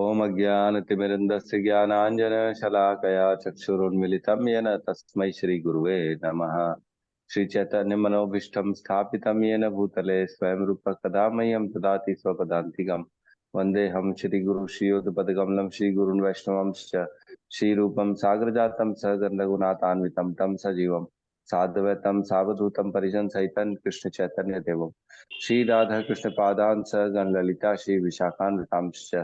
ओम अज्ञानतिमिरन्दस्य ज्ञानाञ्जनशलाकया चक्षुरुन्मिलितं येन तस्मै श्रीगुरुवे नमः। श्रीचैतन्यमनोभीष्टं स्थापितं येन भूतले स्वयं रूपः कदा मह्यं ददाति स्वपदान्तिकं। वन्देऽहं श्रीगुरुं श्रीयुतपदकमलं श्रीगुरुन् वैष्णवंश्च श्रीरूपं सागरजातं सहगणरघुनाथान्वितं तं सजीवं साद्वैतं सावधूतं परिजनसहितं कृष्णचैतन्यदेवं श्री राधा कृष्ण पादान गण ललिता श्री विशाखान्वितांश्च।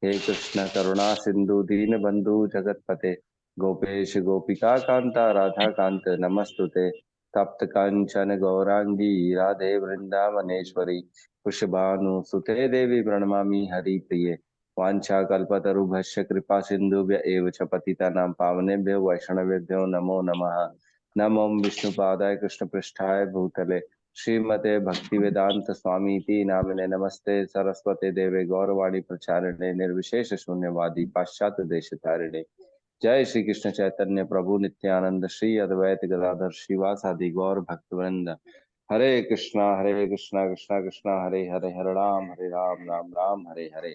हे कृष्ण करुणा सिंधु दीन बंधु जगतपते गोपेश गोपिका कांता राधा कांत नमस्तुते। तप्त कांचन गौरांगी राधे वृंदावनेश्वरी पुष्पानु सुते देवी प्रणमामि हरि प्रिये। वांछा कल्पतरुभ्यश्च कृपा सिंधुभ्य एव च पतितानां पावनेभ्यो वैष्णवेभ्यो नमो नमः। नमो विष्णुपादाय कृष्ण पृष्ठाय भूतले श्रीमते भक्ति वेदांत स्वामी इति नामिने नमस्ते सरस्वते देवे गौरवाणी प्रचारिणे निर्विशेष शून्यवादी पाश्चात्य देश तारिणे। जय श्री कृष्ण चैतन्य प्रभु नित्यानंद श्री अद्वैत गदाधर श्रीवासादि गौर भक्तवृंद। हरे कृष्णा कृष्णा कृष्णा हरे हरे हरे राम राम राम हरे हरे।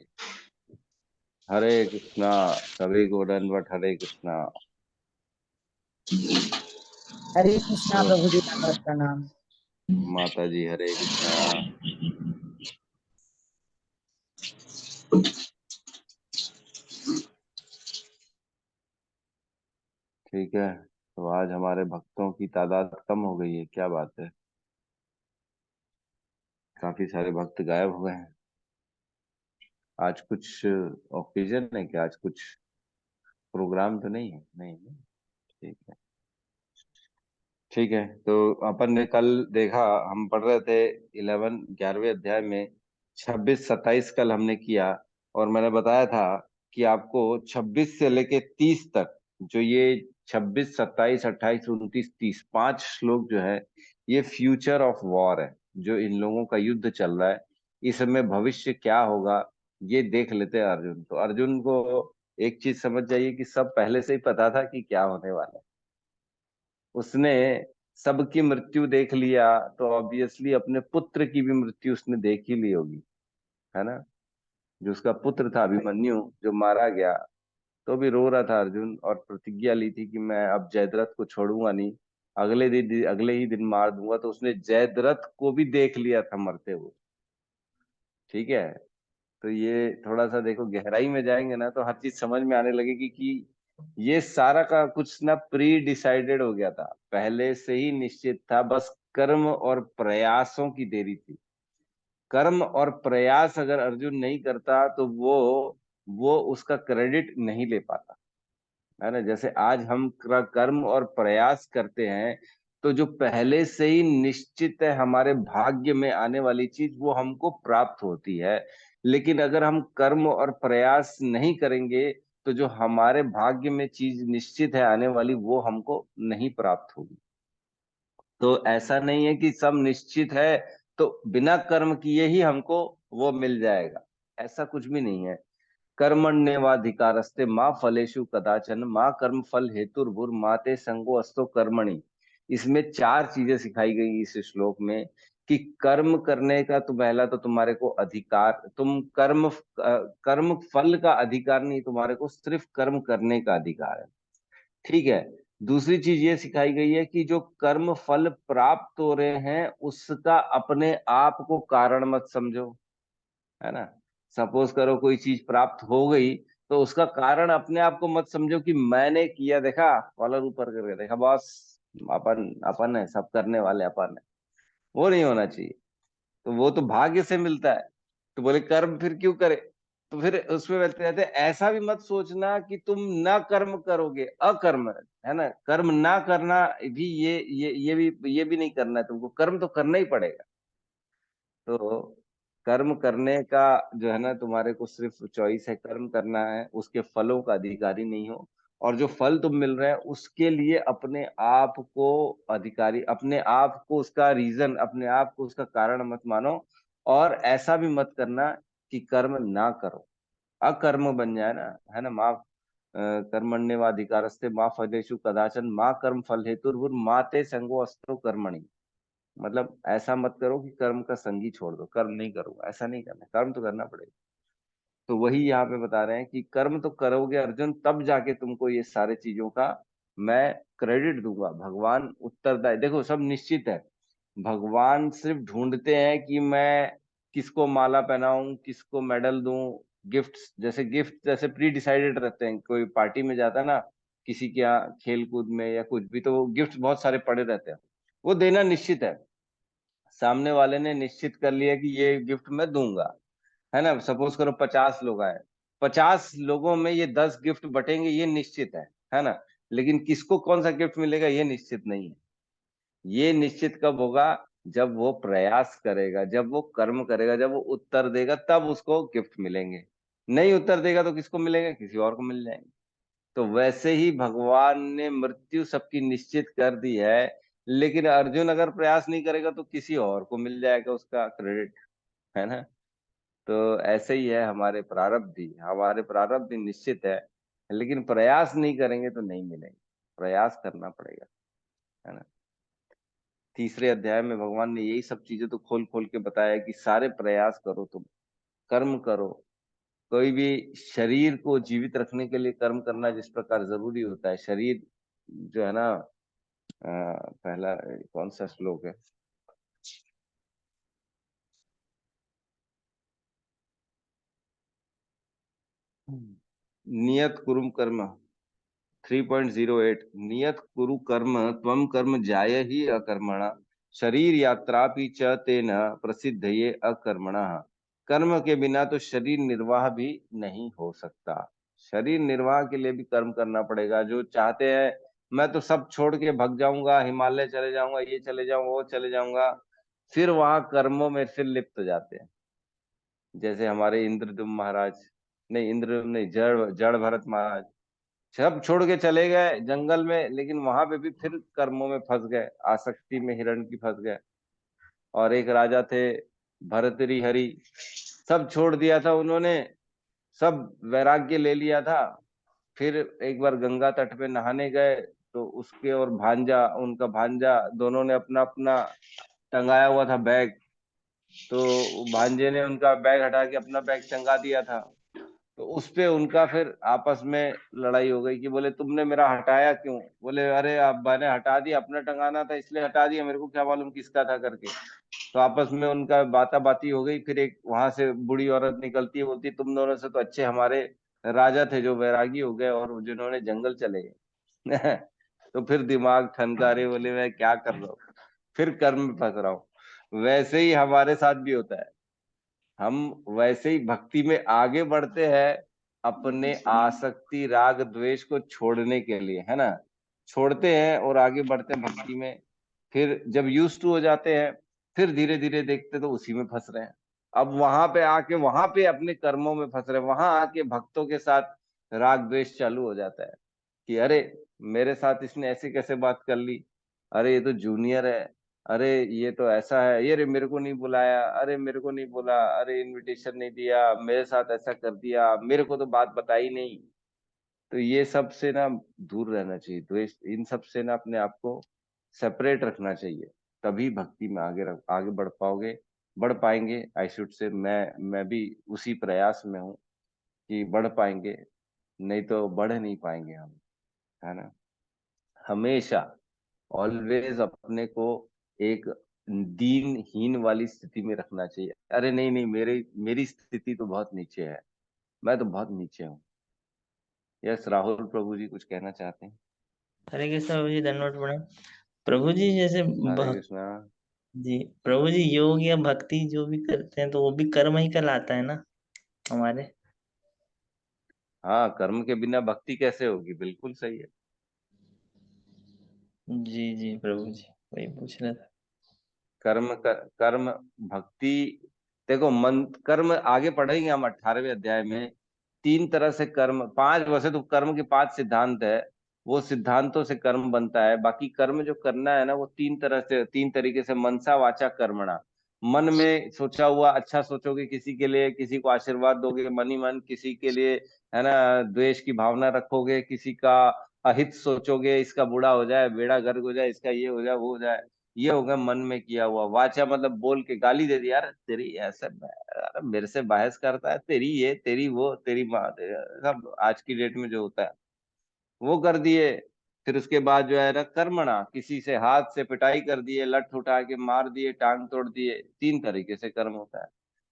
हरे कृष्णा सभी को दंडवत हरे कृष्णा। हरे कृष्णा प्रभु जी दंडवत प्रणाम। माता जी हरे कृष्णा। ठीक है, तो आज हमारे भक्तों की तादाद कम हो गई है, क्या बात है। काफी सारे भक्त गायब हुए हैं। आज कुछ ओकेजन है क्या? आज कुछ प्रोग्राम तो नहीं है? नहीं नहीं। ठीक है, ठीक है। तो अपन ने कल देखा, हम पढ़ रहे थे 11वें अध्याय में 26 27 कल हमने किया। और मैंने बताया था कि आपको 26 से लेके 30 तक, जो ये 26 27 28 29 30 5 श्लोक जो है, ये फ्यूचर ऑफ वॉर है। जो इन लोगों का युद्ध चल रहा है, इस समय भविष्य क्या होगा ये देख लेते हैं अर्जुन। तो अर्जुन को एक चीज समझ जाइए कि सब पहले से ही पता था कि क्या होने वाला है। उसने सबकी मृत्यु देख लिया, तो ऑब्वियसली अपने पुत्र की भी मृत्यु उसने देख ही ली होगी, है ना। जो उसका पुत्र था अभिमन्यु, जो मारा गया, तो भी रो रहा था अर्जुन और प्रतिज्ञा ली थी कि मैं अब जयद्रथ को छोड़ूंगा नहीं, अगले ही दिन मार दूंगा। तो उसने जयद्रथ को भी देख लिया था मरते हुए। ठीक है, तो ये थोड़ा सा देखो, गहराई में जाएंगे ना तो हर चीज समझ में आने लगेगी कि ये सारा का कुछ ना प्री डिसाइडेड हो गया था, पहले से ही निश्चित था। बस कर्म और प्रयासों की देरी थी। कर्म और प्रयास अगर अर्जुन नहीं करता तो वो उसका क्रेडिट नहीं ले पाता, है ना। जैसे आज हम कर्म और प्रयास करते हैं, तो जो पहले से ही निश्चित है हमारे भाग्य में आने वाली चीज, वो हमको प्राप्त होती है। लेकिन अगर हम कर्म और प्रयास नहीं करेंगे, तो जो हमारे भाग्य में चीज निश्चित है आने वाली, वो हमको नहीं प्राप्त होगी। तो ऐसा नहीं है कि सब निश्चित है तो बिना कर्म किए ही हमको वो मिल जाएगा, ऐसा कुछ भी नहीं है। कर्मण्येवाधिकारस्ते माँ फलेषु कदाचन माँ कर्म फल हेतुर्भुर माते संगो अस्तो कर्मणि। इसमें चार चीजें सिखाई गई इस श्लोक में कि कर्म करने का तो पहला तो तुम्हारे को अधिकार, तुम कर्म फल का अधिकार नहीं, तुम्हारे को सिर्फ कर्म करने का अधिकार है। ठीक है। दूसरी चीज ये सिखाई गई है कि जो कर्म फल प्राप्त हो रहे हैं उसका अपने आप को कारण मत समझो, है ना। सपोज करो कोई चीज प्राप्त हो गई, तो उसका कारण अपने आप को मत समझो कि मैंने किया, देखा कॉलर ऊपर करके देखा बॉस, अपन अपन है, सब करने वाले अपन है। वो नहीं होना चाहिए। तो वो तो भाग्य से मिलता है। तो बोले कर्म फिर क्यों करे? तो फिर उसमें बोलते रहते हैं, ऐसा भी मत सोचना कि तुम ना कर्म करोगे, अकर्म, है ना। कर्म ना करना भी, ये भी नहीं करना है तुमको, कर्म तो करना ही पड़ेगा। तो कर्म करने का जो है ना, तुम्हारे को सिर्फ चॉइस है, कर्म करना है, उसके फलों का अधिकारी नहीं हो। और जो फल तुम मिल रहे हैं उसके लिए अपने आप को अधिकारी, अपने आप को उसका रीजन, अपने आप को उसका कारण मत मानो। और ऐसा भी मत करना कि कर्म ना करो, अकर्म बन जाए ना, है ना। माँ कर्मण्येवाधिकारस्ते माँ फलेषु कदाचन माँ कर्म फल हेतुर्भुर माते संगो अस्तो कर्मणि। मतलब ऐसा मत करो कि कर्म का संग ही छोड़ दो, कर्म नहीं करूंगा, ऐसा नहीं करना, कर्म तो करना पड़ेगा। तो वही यहाँ पे बता रहे हैं कि कर्म तो करोगे अर्जुन, तब जाके तुमको ये सारे चीजों का मैं क्रेडिट दूंगा। भगवान उत्तरदायी, देखो सब निश्चित है। भगवान सिर्फ ढूंढते हैं कि मैं किसको माला पहनाऊं, किसको मेडल दूं, गिफ्ट जैसे प्री डिसाइडेड रहते हैं। कोई पार्टी में जाता है ना, किसी के यहाँ खेल कूद में या कुछ भी, तो वो गिफ्ट बहुत सारे पड़े रहते हैं, वो देना निश्चित है। सामने वाले ने निश्चित कर लिया कि ये गिफ्ट मैं दूंगा, है ना। सपोज करो 50 लोग आए, 50 लोगों में ये 10 गिफ्ट बटेंगे, ये निश्चित है ना। लेकिन किसको कौन सा गिफ्ट मिलेगा ये निश्चित नहीं है। ये निश्चित कब होगा? जब वो प्रयास करेगा, जब वो कर्म करेगा, जब वो उत्तर देगा, तब उसको गिफ्ट मिलेंगे। नहीं उत्तर देगा तो किसको मिलेगा? किसी और को मिल जाएंगे। तो वैसे ही भगवान ने मृत्यु सबकी निश्चित कर दी है, लेकिन अर्जुन अगर प्रयास नहीं करेगा तो किसी और को मिल जाएगा उसका क्रेडिट, है ना। तो ऐसे ही है हमारे प्रारब्ध भी, हमारे प्रारब्ध भी निश्चित है, लेकिन प्रयास नहीं करेंगे तो नहीं मिलेंगे। प्रयास करना पड़ेगा, है ना। तीसरे अध्याय में भगवान ने यही सब चीजें तो खोल खोल के बताया कि सारे प्रयास करो, तुम कर्म करो। कोई भी शरीर को जीवित रखने के लिए कर्म करना जिस प्रकार जरूरी होता है, शरीर जो है ना, पहला कौन सा श्लोक है? नियत कुरुम कर्म, 3.08, नियत कुरु कर्म त्वम कर्म जाय ही अकर्मणा, शरीर यात्रापि च तेन प्रसिद्ध ये अकर्मणा। कर्म के बिना तो शरीर निर्वाह भी नहीं हो सकता। शरीर निर्वाह के लिए भी कर्म करना पड़ेगा। जो चाहते हैं मैं तो सब छोड़ के भग जाऊंगा, हिमालय चले जाऊंगा, ये चले जाऊंगा, वो चले जाऊंगा, फिर वहां कर्मों में फिर लिप्त हो जाते हैं। जैसे हमारे इंद्रदुम्न महाराज, नहीं इंद्रदुम्न नहीं, जड़ जड़ भरत महाराज, सब छोड़ के चले गए जंगल में, लेकिन वहां पे भी फिर कर्मों में फंस गए, आसक्ति में हिरण की फंस गए। और एक राजा थे भर्तृहरि हरि, सब छोड़ दिया था उन्होंने, सब वैराग्य ले लिया था। फिर एक बार गंगा तट पे नहाने गए, तो उसके और भांजा, उनका भांजा, दोनों ने अपना अपना टंगाया हुआ था बैग। तो भांजे ने उनका बैग हटा के अपना बैग टंगा दिया था। तो उस पे उनका फिर आपस में लड़ाई हो गई कि बोले तुमने मेरा हटाया क्यों? बोले अरे अब मैंने हटा दिया, अपना टंगाना था इसलिए हटा दिया, मेरे को क्या मालूम किसका था करके। तो आपस में उनका बाता बाती हो गई। फिर एक वहां से बूढ़ी औरत निकलती है, बोलती तुम दोनों से तो अच्छे हमारे राजा थे जो वैरागी हो गए और जिन्होंने जंगल चले गए। तो फिर दिमाग ठनका रहे, बोले मैं क्या कर रहा हूँ, फिर कर्म में फंस रहा हूँ। वैसे ही हमारे साथ भी होता है। हम वैसे ही भक्ति में आगे बढ़ते हैं, अपने आसक्ति राग द्वेष को छोड़ने के लिए, है ना। छोड़ते हैं और आगे बढ़ते हैं भक्ति में। फिर जब यूज टू हो जाते हैं, फिर धीरे धीरे देखते तो उसी में फंस रहे हैं। अब वहां पे आके, वहां पे अपने कर्मों में फंस रहे हैं, वहां आके भक्तों के साथ राग द्वेष चालू हो जाता है कि अरे मेरे साथ इसने ऐसे कैसे बात कर ली, अरे ये तो जूनियर है, अरे ये तो ऐसा है, ये रे मेरे को नहीं बुलाया, अरे मेरे को नहीं बोला, अरे इनविटेशन नहीं दिया, मेरे साथ ऐसा कर दिया, मेरे को तो बात बताई नहीं। तो ये सब से ना दूर रहना चाहिए, द्वेष इन सब से ना अपने आप को सेपरेट रखना चाहिए। तभी भक्ति में आगे बढ़ पाओगे, बढ़ पाएंगे। आई शुड से मैं भी उसी प्रयास में हूँ कि बढ़ पाएंगे, नहीं तो बढ़ नहीं पाएंगे हम, है ना। हमेशा ऑलवेज अपने को एक दीनहीन वाली स्थिति में रखना चाहिए। अरे नहीं नहीं, मेरी मेरी स्थिति तो बहुत नीचे है, मैं तो बहुत नीचे हूँ। यस राहुल प्रभु जी कुछ कहना चाहते हैं? हरे कृष्ण प्रभु जी, धन्यवाद प्रणाम। प्रभु जी जैसे हरे भक्त कृष्णा। जी, प्रभु जी योग या भक्ति जो भी करते हैं तो वो भी कर्म ही कहलाता है ना हमारे। हाँ, कर्म के बिना भक्ति कैसे होगी, बिल्कुल सही है। जी जी प्रभु जी, वही पूछ रहा था। कर्म भक्ति, देखो मन कर्म आगे पढ़ेंगे हम 18वें अध्याय में। 3 तरह से कर्म, 5 वैसे तो कर्म के 5 सिद्धांत है, वो सिद्धांतों से कर्म बनता है। बाकी कर्म जो करना है ना, वो 3 तरह से, 3 तरीके से, मनसा वाचा कर्मणा। मन में सोचा हुआ अच्छा सोचोगे किसी के लिए, किसी को आशीर्वाद दोगे मन ही मन, किसी के लिए, है ना, द्वेष की भावना रखोगे, किसी का अहित सोचोगे, इसका बुरा हो जाए, बेड़ा गर्क हो जाए, इसका ये हो जाए, वो हो जाए। ये हो गया मन में किया हुआ। वाचा मतलब बोल के गाली दे दी, यार तेरी ऐसे, अरे मेरे से बहस करता है, तेरी ये तेरी वो तेरी माँ, सब आज की डेट में जो होता है वो कर दिए। फिर उसके बाद जो है ना कर्मणा, किसी से हाथ से पिटाई कर दिए, लठ उठा के मार दिए, टांग तोड़ दिए, 3 तरीके से कर्म होता है।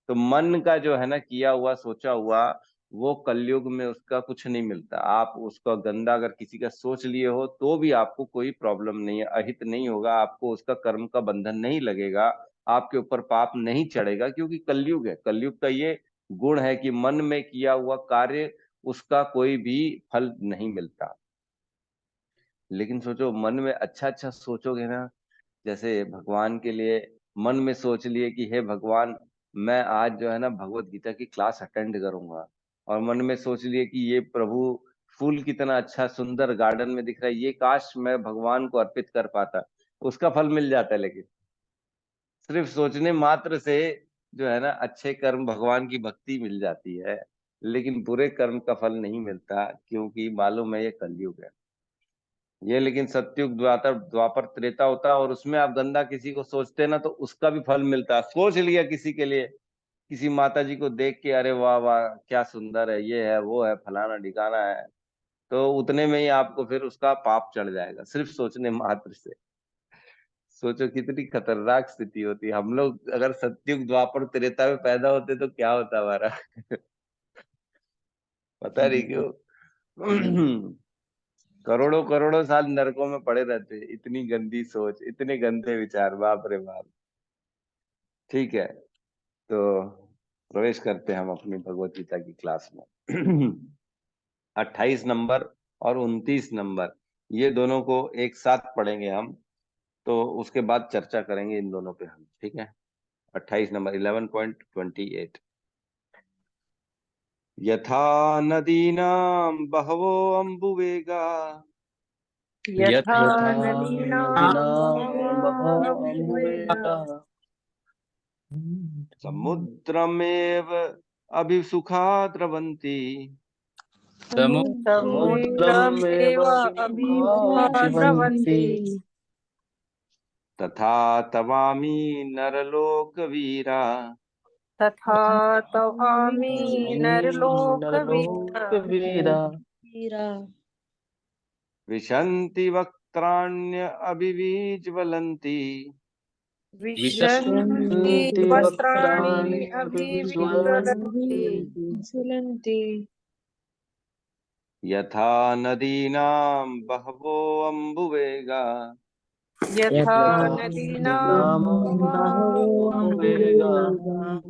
तो मन का जो है ना किया हुआ सोचा हुआ, वो कलयुग में उसका कुछ नहीं मिलता। आप उसका गंदा अगर किसी का सोच लिए हो तो भी आपको कोई प्रॉब्लम नहीं है, अहित नहीं होगा, आपको उसका कर्म का बंधन नहीं लगेगा, आपके ऊपर पाप नहीं चढ़ेगा, क्योंकि कलयुग है। कलयुग का ये गुण है कि मन में किया हुआ कार्य उसका कोई भी फल नहीं मिलता। लेकिन सोचो मन में अच्छा अच्छा सोचोगे ना, जैसे भगवान के लिए मन में सोच लिए कि हे भगवान, मैं आज जो है ना भगवत गीता की क्लास अटेंड करूंगा, और मन में सोच लिए कि ये प्रभु फूल कितना अच्छा सुंदर गार्डन में दिख रहा है, ये काश मैं भगवान को अर्पित कर पाता, उसका फल मिल जाता है। लेकिन सिर्फ सोचने मात्र से जो है ना अच्छे कर्म भगवान की भक्ति मिल जाती है, लेकिन बुरे कर्म का फल नहीं मिलता, क्योंकि मालूम है ये कलयुग है। ये लेकिन सतयुग द्वापर द्वापर त्रेता होता है, और उसमें आप गंदा किसी को सोचते ना तो उसका भी फल मिलता है। सोच लिया किसी के लिए, किसी माता जी को देख के, अरे वाह वाह क्या सुंदर है, ये है वो है फलाना ढिकाना है, तो उतने में ही आपको फिर उसका पाप चढ़ जाएगा, सिर्फ सोचने मात्र से। सोचो कितनी खतरनाक स्थिति होती है। हम लोग अगर सतयुग द्वापर त्रेता में पैदा होते तो क्या होता हमारा पता नहीं क्यों करोड़ों करोड़ों साल नरकों में पड़े रहते, इतनी गंदी सोच, इतने गंदे विचार, बाप रे बाप। ठीक है, तो प्रवेश करते हैं हम अपनी भगवत गीता की क्लास में 28 नंबर और 29 नंबर, ये दोनों को एक साथ पढ़ेंगे हम, तो उसके बाद चर्चा करेंगे इन दोनों पे हम। ठीक है, 28 नंबर 11.28। यथा नदीनां बहवो अम्बुवेगा यथा यथा नदीनां नदीनां बहवोऽम्बुवेगाः बहवोऽम्बुवेगाः समुद्रमेव अभिसुखा द्रवन्ति समुद्रमेव समुद्रमेव अभिमुखा अभिमुखा द्रवन्ति द्रवन्ति तथा तवामि नरलोकवीरा तथा तवामि नरलोकवीरा नरलोकवीरा विशन्ति वक्त्राण्य अभिविज्वलन्ति विशन्ति विशन्ति वस्त्राणि वक्त्राणि अभिविज्वलन्ति अभिविज्वलन्ति यथा नदीनां बहवो अम्बुवेगा यथा यथा नदीनां नदीनामम्बुवेगाः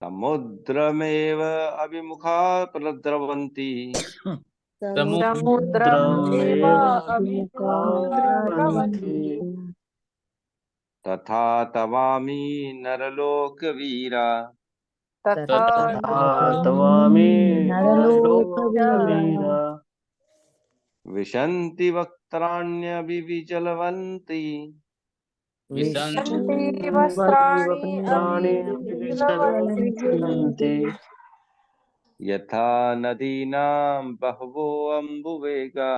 समुद्रमेव अभिमुखा प्रद्रवन्ति समुद्रमेव समुद्रमेव अभिमुखा अभिमुखा द्रवन्ति द्रवन्ति तथा तवामि नरलोकवीरा तथा तथा तवामि तवामि नरलोकवीरा नरलोकवीरा विशन्ति वक्त्राण्यभिविचलन्ति विशन्ति सन्ति वस्त्राणि वक्त्राणि अभिविज्वलन्ति अभिविचलन्ति यथा नदीनां बहवो अम्बुवेगा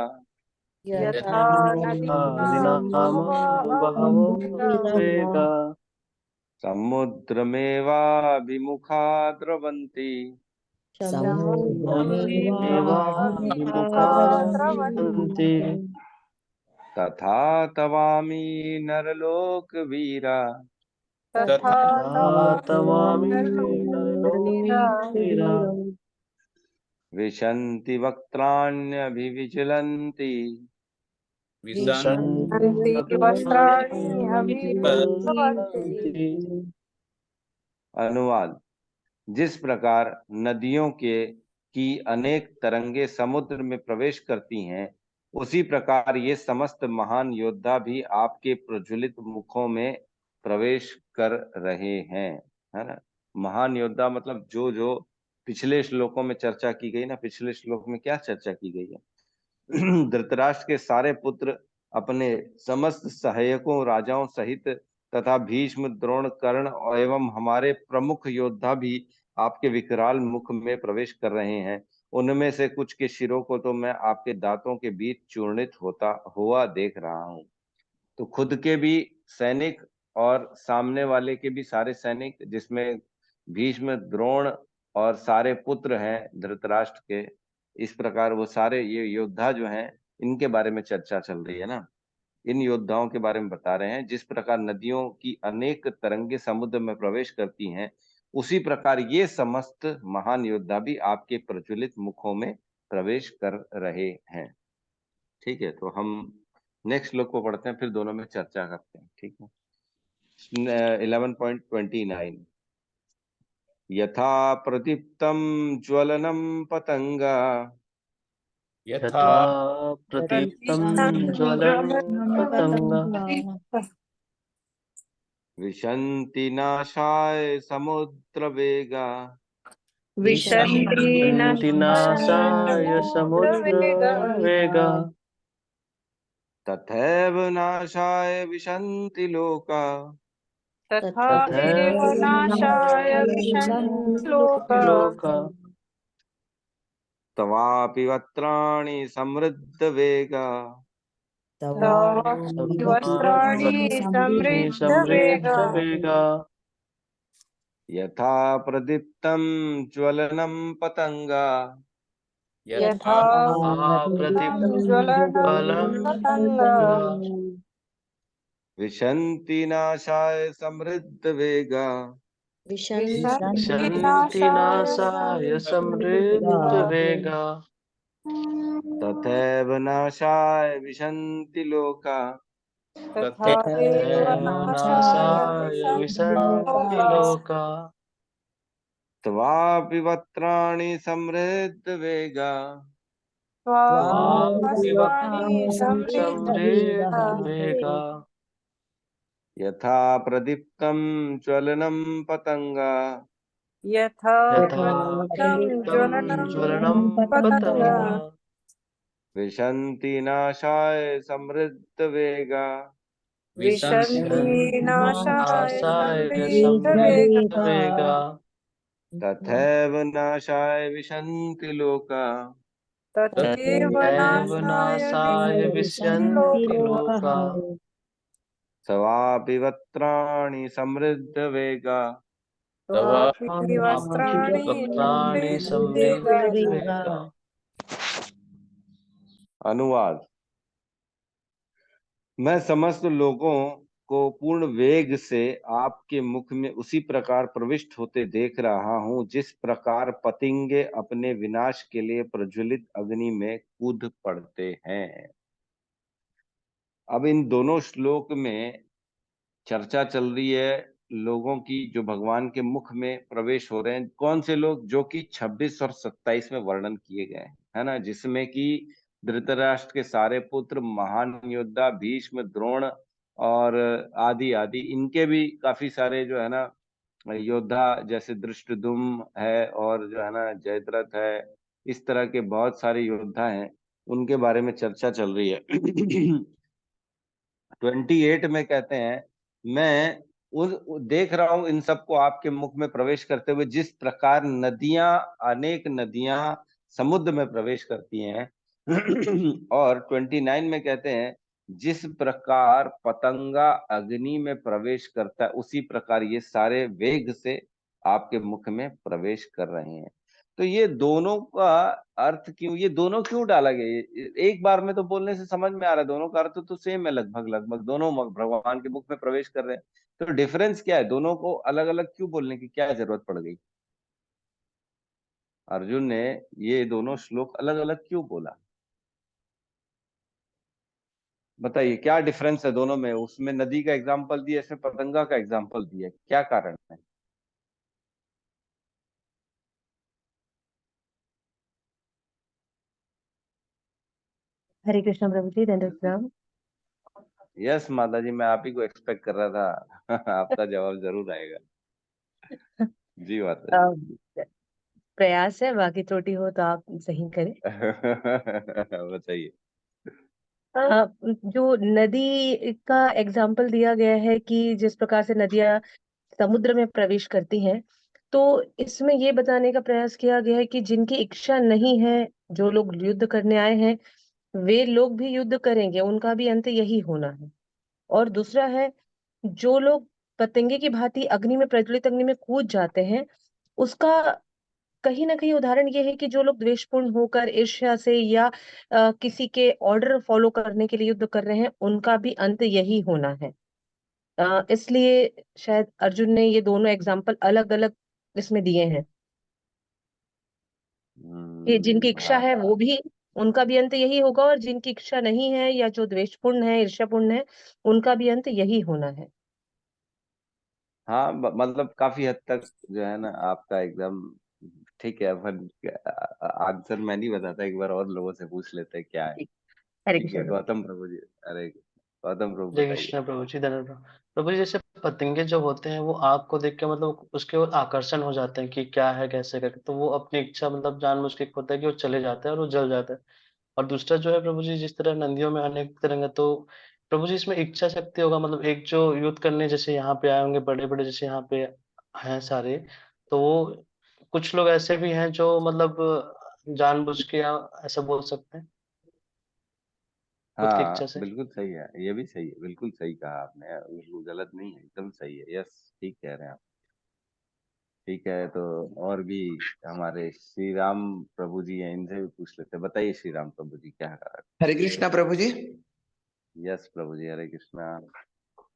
यथा नदीनां नदीनाम बहवो बहवोऽम्बुवेगाः वेगा समुद्रमेवाभिमुखा द्रवन्ति समुद्रमेव समुद्रमेवाभिमुखा अभिमुखा द्रवन्ति सन्ति तथा तवामि नरलोकवीरा तथा तथा तवामि तवामि नरलोकवीरा नरलोकवीरा विशन्ति वक्त्राण्यभिविचलन्ति विशन्ति विशन्ति वस्त्राणि अभिविज्वलन्ति वक्त्राणि अनुवाद। जिस प्रकार नदियों के की अनेक तरंगे समुद्र में प्रवेश करती हैं, उसी प्रकार ये समस्त महान योद्धा भी आपके प्रज्वलित मुखों में प्रवेश कर रहे हैं। है ना, महान योद्धा मतलब जो जो पिछले श्लोकों में चर्चा की गई ना, पिछले श्लोक में क्या चर्चा की गई है धृतराष्ट्र के सारे पुत्र अपने समस्त सहायकों राजाओं सहित तथा भीष्म द्रोण कर्ण एवं हमारे प्रमुख योद्धा भी आपके विकराल मुख में प्रवेश कर रहे हैं। उनमें से कुछ के शिरों को तो मैं आपके दांतों के बीच चूर्णित होता हुआ देख रहा हूँ। तो खुद के भी सैनिक और सामने वाले के भी सारे सैनिक, जिसमें भीष्म, द्रोण और सारे पुत्र हैं धृतराष्ट्र के, इस प्रकार वो सारे ये योद्धा जो हैं, इनके बारे में चर्चा चल रही है ना। इन योद्धाओं के बारे में बता रहे हैं। जिस प्रकार नदियों की अनेक तरंगे समुद्र में प्रवेश करती हैं, उसी प्रकार ये समस्त महान योद्धा भी आपके प्रज्वलित मुखों में प्रवेश कर रहे हैं। ठीक है, तो हम नेक्स्ट श्लोक को पढ़ते हैं, फिर दोनों में चर्चा करते हैं। ठीक है। 11.29 यथा प्रदीप्तम ज्वलनम पतंगा यथा प्रदीप्तं ज्वलनं पतंगा विशन्ति नाशाय समुद्र वेगा विशन्ति विशन्ति नाशाय समुद्र समुद्रवेगा वेगा तथैव नाशाय विशन्ति लोका तथा तथैव एव नाशाय विशन्ति लोका लोका तवापि वक्त्राणि समृद्ध वेगा तवापि वस्त्राणि समृद्धवेगा समृद्ध वेगा यथा प्रदीप्तं ज्वलनं पतंगा यथा प्रदीप्तं ज्वलनं ज्वलनं पतङ्गा विशन्ति नाशाय समृद्ध वेगा विशन्ति विशन्ति नाशाय नाशाय समृद्धवेगा समृद्ध वेगा तथैव नाशाय विशन्ति लोका तथा एव तथैव नाशाय नाशाय विशन्ति विशन्ति लोका लोका त्वापि वक्त्राणि समृद्ध वेगा त्वापि त्वापि वस्त्राणि वक्त्राणि समृद्धवेगा समृद्ध वेगा यथा प्रदीप्तं ज्वलनं पतंगा यथा यथा प्रदीप्तं प्रदीप्तं ज्वलनं ज्वलनं पतङ्गा पतंगा विशन्ति नाशाय समृद्ध वेगा विशन्ति नाशाय नाशाय समृद्ध समृद्धवेगा वेगा तथैव नाशाय विशन्ति लोका तथैव तथैव नाशाय नाशाय विशन्ति विशन्ति लोका लोका तवापि वक्त्राणि समृद्ध वेगा त्वापि तवापि वस्त्राणि वक्त्राणि समृद्धवेगा समृद्ध वेगा अनुवाद। मैं समस्त लोगों को पूर्ण वेग से आपके मुख में उसी प्रकार प्रविष्ट होते देख रहा हूं, जिस प्रकार पतंगे अपने विनाश के लिए प्रज्वलित अग्नि में कूद पड़ते हैं। अब इन दोनों श्लोक में चर्चा चल रही है लोगों की जो भगवान के मुख में प्रवेश हो रहे हैं। कौन से लोग? जो कि 26 और 27 में वर्णन किए गए हैं, है ना, जिसमें कि धृतराष्ट्र के सारे पुत्र, महान योद्धा भीष्म, द्रोण और आदि आदि, इनके भी काफी सारे जो है ना योद्धा, जैसे धृष्टद्युम्न है और जो है ना जयद्रथ है, इस तरह के बहुत सारे योद्धा हैं, उनके बारे में चर्चा चल रही है। 28 में कहते हैं, मैं देख रहा हूं इन सबको आपके मुख में प्रवेश करते हुए, जिस प्रकार नदियां, अनेक नदियां समुद्र में प्रवेश करती हैं। और 29 में कहते हैं, जिस प्रकार पतंगा अग्नि में प्रवेश करता है, उसी प्रकार ये सारे वेग से आपके मुख में प्रवेश कर रहे हैं। तो ये दोनों का अर्थ क्यों, ये दोनों क्यों डाला गया? एक बार में तो बोलने से समझ में आ रहा है, दोनों का अर्थ तो सेम है, लगभग लगभग दोनों भगवान के मुख में प्रवेश कर रहे हैं। तो डिफरेंस क्या है? दोनों को अलग अलग क्यों बोलने की क्या जरूरत पड़ गई? अर्जुन ने ये दोनों श्लोक अलग अलग क्यों बोला? बताइए, क्या डिफरेंस है दोनों में? उसमें नदी का एग्जाम्पल दिया, इसमें पतंगा का एग्जाम्पल दिया, क्या कारण है? हरे कृष्ण प्रभु जी, दंडवत प्रणाम। यस माता जी, मैं आप ही को एक्सपेक्ट कर रहा था। आपका जवाब जरूर आएगा। जी माता जी। प्रयास है, बाकी त्रुटि हो तो आप सही करें। बताइए। जो नदी का एग्जाम्पल दिया गया है कि जिस प्रकार से नदियां समुद्र में प्रवेश करती हैं, तो इसमें ये बताने का प्रयास किया गया है कि जिनकी इच्छा नहीं है, जो लोग युद्ध करने आए हैं, वे लोग भी युद्ध करेंगे, उनका भी अंत यही होना है। और दूसरा है, जो लोग पतंगे की भांति अग्नि में, प्रज्वलित अग्नि में कूद जाते हैं, उसका कहीं ना कहीं उदाहरण ये है कि जो लोग द्वेषपूर्ण होकर ईर्ष्या से या किसी के ऑर्डर फॉलो करने के लिए युद्ध कर रहे हैं, उनका भी अंत यही होना है। इसलिए शायद अर्जुन ने ये दोनों एग्जाम्पल अलग अलग इसमें दिए हैं कि जिनकी इच्छा हाँ है वो भी, उनका भी अंत यही होगा, और जिनकी इच्छा नहीं है या जो द्वेषपूर्ण है, ईर्ष्यापूर्ण है, उनका भी अंत यही होना है। हाँ, मतलब काफी हद तक जो है ना आपका एकदम ठीक है। पर आंसर मैं नहीं बताता, एक बार और लोगों से पूछ लेते हैं क्या है। ठीक। हरे ठीक कृष्ण है, प्रभु। गौतम प्रभु जी। अरे गौतम प्रभु जय बताइए। कृष्ण प्रभु जी, धन्यवाद प्रभु। प्रभु जी, जैसे पतंगे जो होते हैं वो आग को देख के मतलब उसके ओर आकर्षण हो जाते हैं कि क्या है कैसे करके, तो वो अपनी इच्छा मतलब जानबूझ के होता है कि वो चले जाते हैं और वो जल जाता है। और दूसरा जो है प्रभु जी, जिस तरह नदियों में अनेक तरंग है, तो प्रभु जी इसमें इच्छा शक्ति होगा, मतलब एक जो युद्ध करने जैसे यहाँ पे आए होंगे बड़े बड़े, जैसे यहाँ पे हैं सारे, तो वो कुछ लोग ऐसे भी हैं जो मतलब जानबूझ के या ऐसा बोल सकते हैं खुद की इच्छा हाँ से। बिल्कुल सही है, ये भी सही है, बिल्कुल सही कहा आपने, बिल्कुल गलत नहीं है, एकदम सही है। यस, ठीक कह रहे हैं आप। ठीक है, तो और भी हमारे श्री राम प्रभु जी हैं, इनसे भी पूछ लेते हैं। बताइए श्री राम प्रभु जी, क्या कहा। हरे कृष्णा प्रभु जी। यस प्रभु जी, हरे कृष्णा।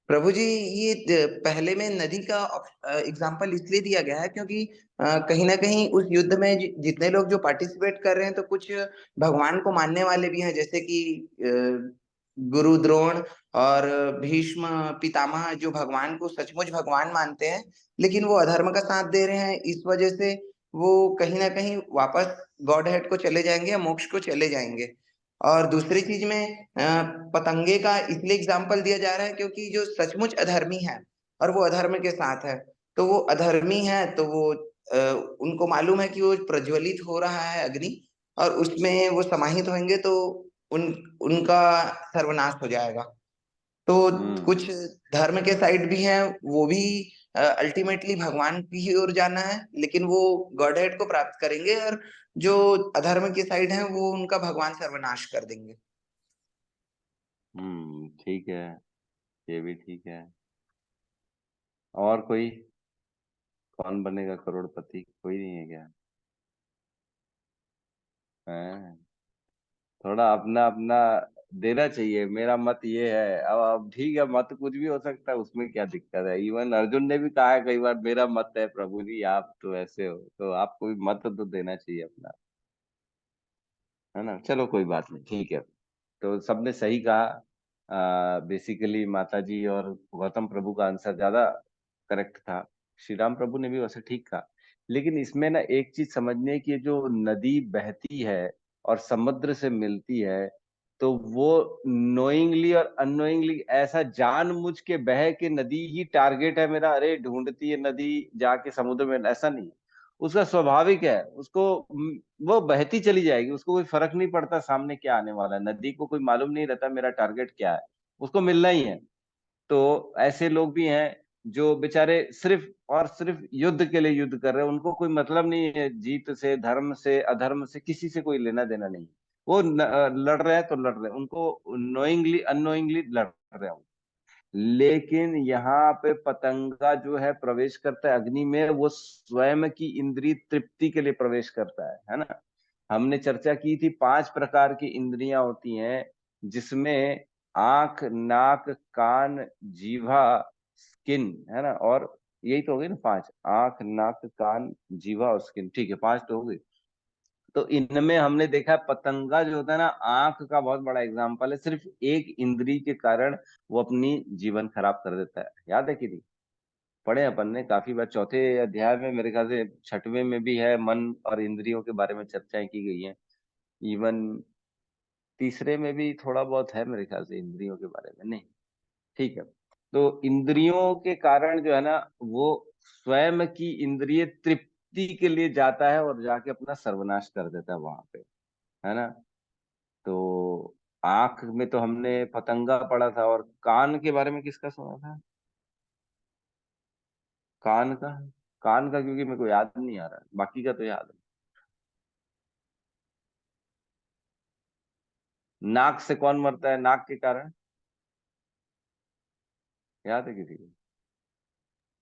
प्रभु जी, ये पहले में नदी का एग्जाम्पल इसलिए दिया गया है क्योंकि कहीं ना कहीं उस युद्ध में जितने लोग जो पार्टिसिपेट कर रहे हैं, तो कुछ भगवान को मानने वाले भी हैं, जैसे कि गुरु द्रोण और भीष्म पितामह, जो भगवान को सचमुच भगवान मानते हैं, लेकिन वो अधर्म का साथ दे रहे हैं। इस वजह से वो कहीं ना कहीं वापस गॉड हेड को चले जाएंगे या मोक्ष को चले जाएंगे। और दूसरी चीज में पतंगे का इसलिए एग्जाम्पल दिया जा रहा है क्योंकि जो सचमुच अधर्मी है और वो अधर्म के साथ है, तो वो अधर्मी है, तो वो उनको मालूम है कि वो प्रज्वलित हो रहा है अग्नि, और उसमें वो समाहित होंगे तो उन उनका सर्वनाश हो जाएगा। तो कुछ हम्म। धर्म के साइड भी हैं, वो भी अल्टीमेटली भगवान की ही ओर जाना है, लेकिन वो गॉड हेड को प्राप्त करेंगे, और जो अधर्म के साइड हैं वो उनका भगवान सर्वनाश कर देंगे। ठीक है, ये भी ठीक है। और कोई, कौन बनेगा करोड़पति, कोई नहीं है क्या? है, थोड़ा अपना अपना देना चाहिए। मेरा मत ये है। अब ठीक है, मत कुछ भी हो सकता है, उसमें क्या दिक्कत है। इवन अर्जुन ने भी कहा है कई बार, मेरा मत है प्रभु जी, आप तो ऐसे हो, तो आपको भी मत तो देना चाहिए अपना, है ना। चलो कोई बात नहीं, ठीक है। तो सबने सही कहा। बेसिकली माता जी और गौतम प्रभु का आंसर ज्यादा करेक्ट था। श्री राम प्रभु ने भी वैसे ठीक कहा। लेकिन इसमें ना एक चीज समझने की, जो नदी बहती है और समुद्र से मिलती है, तो वो नोइंगली और अननोइंगली, ऐसा जानबूझ के बह के नदी ही टारगेट है मेरा, अरे ढूंढती है नदी जाके समुद्र में, ऐसा नहीं है। उसका स्वाभाविक है, उसको वो बहती चली जाएगी, उसको कोई फर्क नहीं पड़ता सामने क्या आने वाला है। नदी को कोई मालूम नहीं रहता मेरा टारगेट क्या है, उसको मिलना ही है। तो ऐसे लोग भी हैं जो बेचारे सिर्फ और सिर्फ युद्ध के लिए युद्ध कर रहे हैं, उनको कोई मतलब नहीं है जीत से, धर्म से, अधर्म से, किसी से कोई लेना देना नहीं। वो लड़ रहे हैं तो लड़ रहे हैं, उनको नोइंगली अननोइंगली लड़ रहे हैं। लेकिन यहाँ पे पतंगा जो है प्रवेश करता है अग्नि में, वो स्वयं की इंद्रिय तृप्ति के लिए प्रवेश करता है ना। हमने चर्चा की थी 5 प्रकार की इंद्रियां होती हैं, जिसमें आंख, नाक, कान, जीवा, स्किन, है ना। और यही तो हो गई ना 5, आंख, नाक, कान, जीवा और स्किन। ठीक है, 5 तो हो गई। तो इनमें हमने देखा है पतंगा जो होता है ना, आंख का बहुत बड़ा एग्जाम्पल है। सिर्फ एक इंद्री के कारण वो अपनी जीवन खराब कर देता है। याद है कि नहीं? पढ़े अपन ने काफी बार, चौथे अध्याय में मेरे ख्याल से, छठवें में भी है, मन और इंद्रियों के बारे में चर्चाएं की गई हैं। इवन तीसरे में भी थोड़ा बहुत है मेरे ख्याल से इंद्रियों के बारे में, नहीं। ठीक है, तो इंद्रियों के कारण जो है ना, वो स्वयं की इंद्रिय तृप्ति के लिए जाता है और जाके अपना सर्वनाश कर देता है वहां पे, है ना। तो आंख में तो हमने पतंगा पढ़ा था, और कान के बारे में किसका सुना था? कान का, कान का क्योंकि मेरे को याद नहीं आ रहा, बाकी का तो याद है। नाक से कौन मरता है नाक के कारण? याद है किसी को?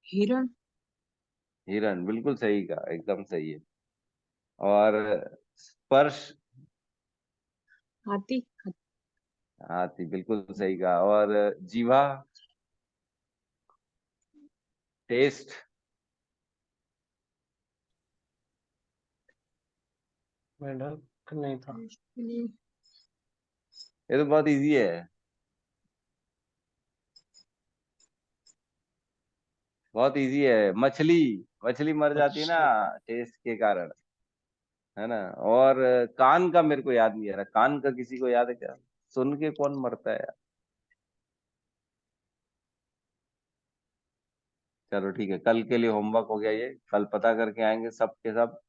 हिरण। हिरन, बिल्कुल सही कहा, एकदम सही है। और स्पर्श? हाथी। हाथी, बिल्कुल सही कहा। और जीवा? टेस्ट? मेढक नहीं था। ये तो बहुत इजी है, बहुत इजी है। मछली, मछली मर जाती है ना अच्छा, टेस्ट के कारण, है ना। और कान का मेरे को याद नहीं आ रहा, कान का किसी को याद है क्या? सुन के कौन मरता है यार? चलो ठीक है, कल के लिए होमवर्क हो गया ये, कल पता करके आएंगे सब के सब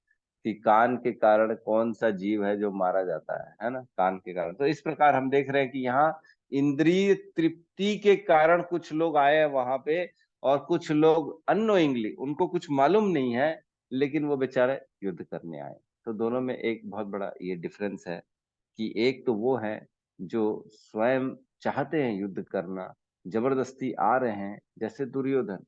कि कान के कारण कौन सा जीव है जो मारा जाता है ना, कान के कारण। तो इस प्रकार हम देख रहे हैं कि यहाँ इंद्रिय तृप्ति के कारण कुछ लोग आए हैं वहां पे, और कुछ लोग अननोइंगली, उनको कुछ मालूम नहीं है, लेकिन वो बेचारे युद्ध करने आए। तो दोनों में एक बहुत बड़ा ये डिफरेंस है कि एक तो वो है जो स्वयं चाहते हैं युद्ध करना, जबरदस्ती आ रहे हैं, जैसे दुर्योधन।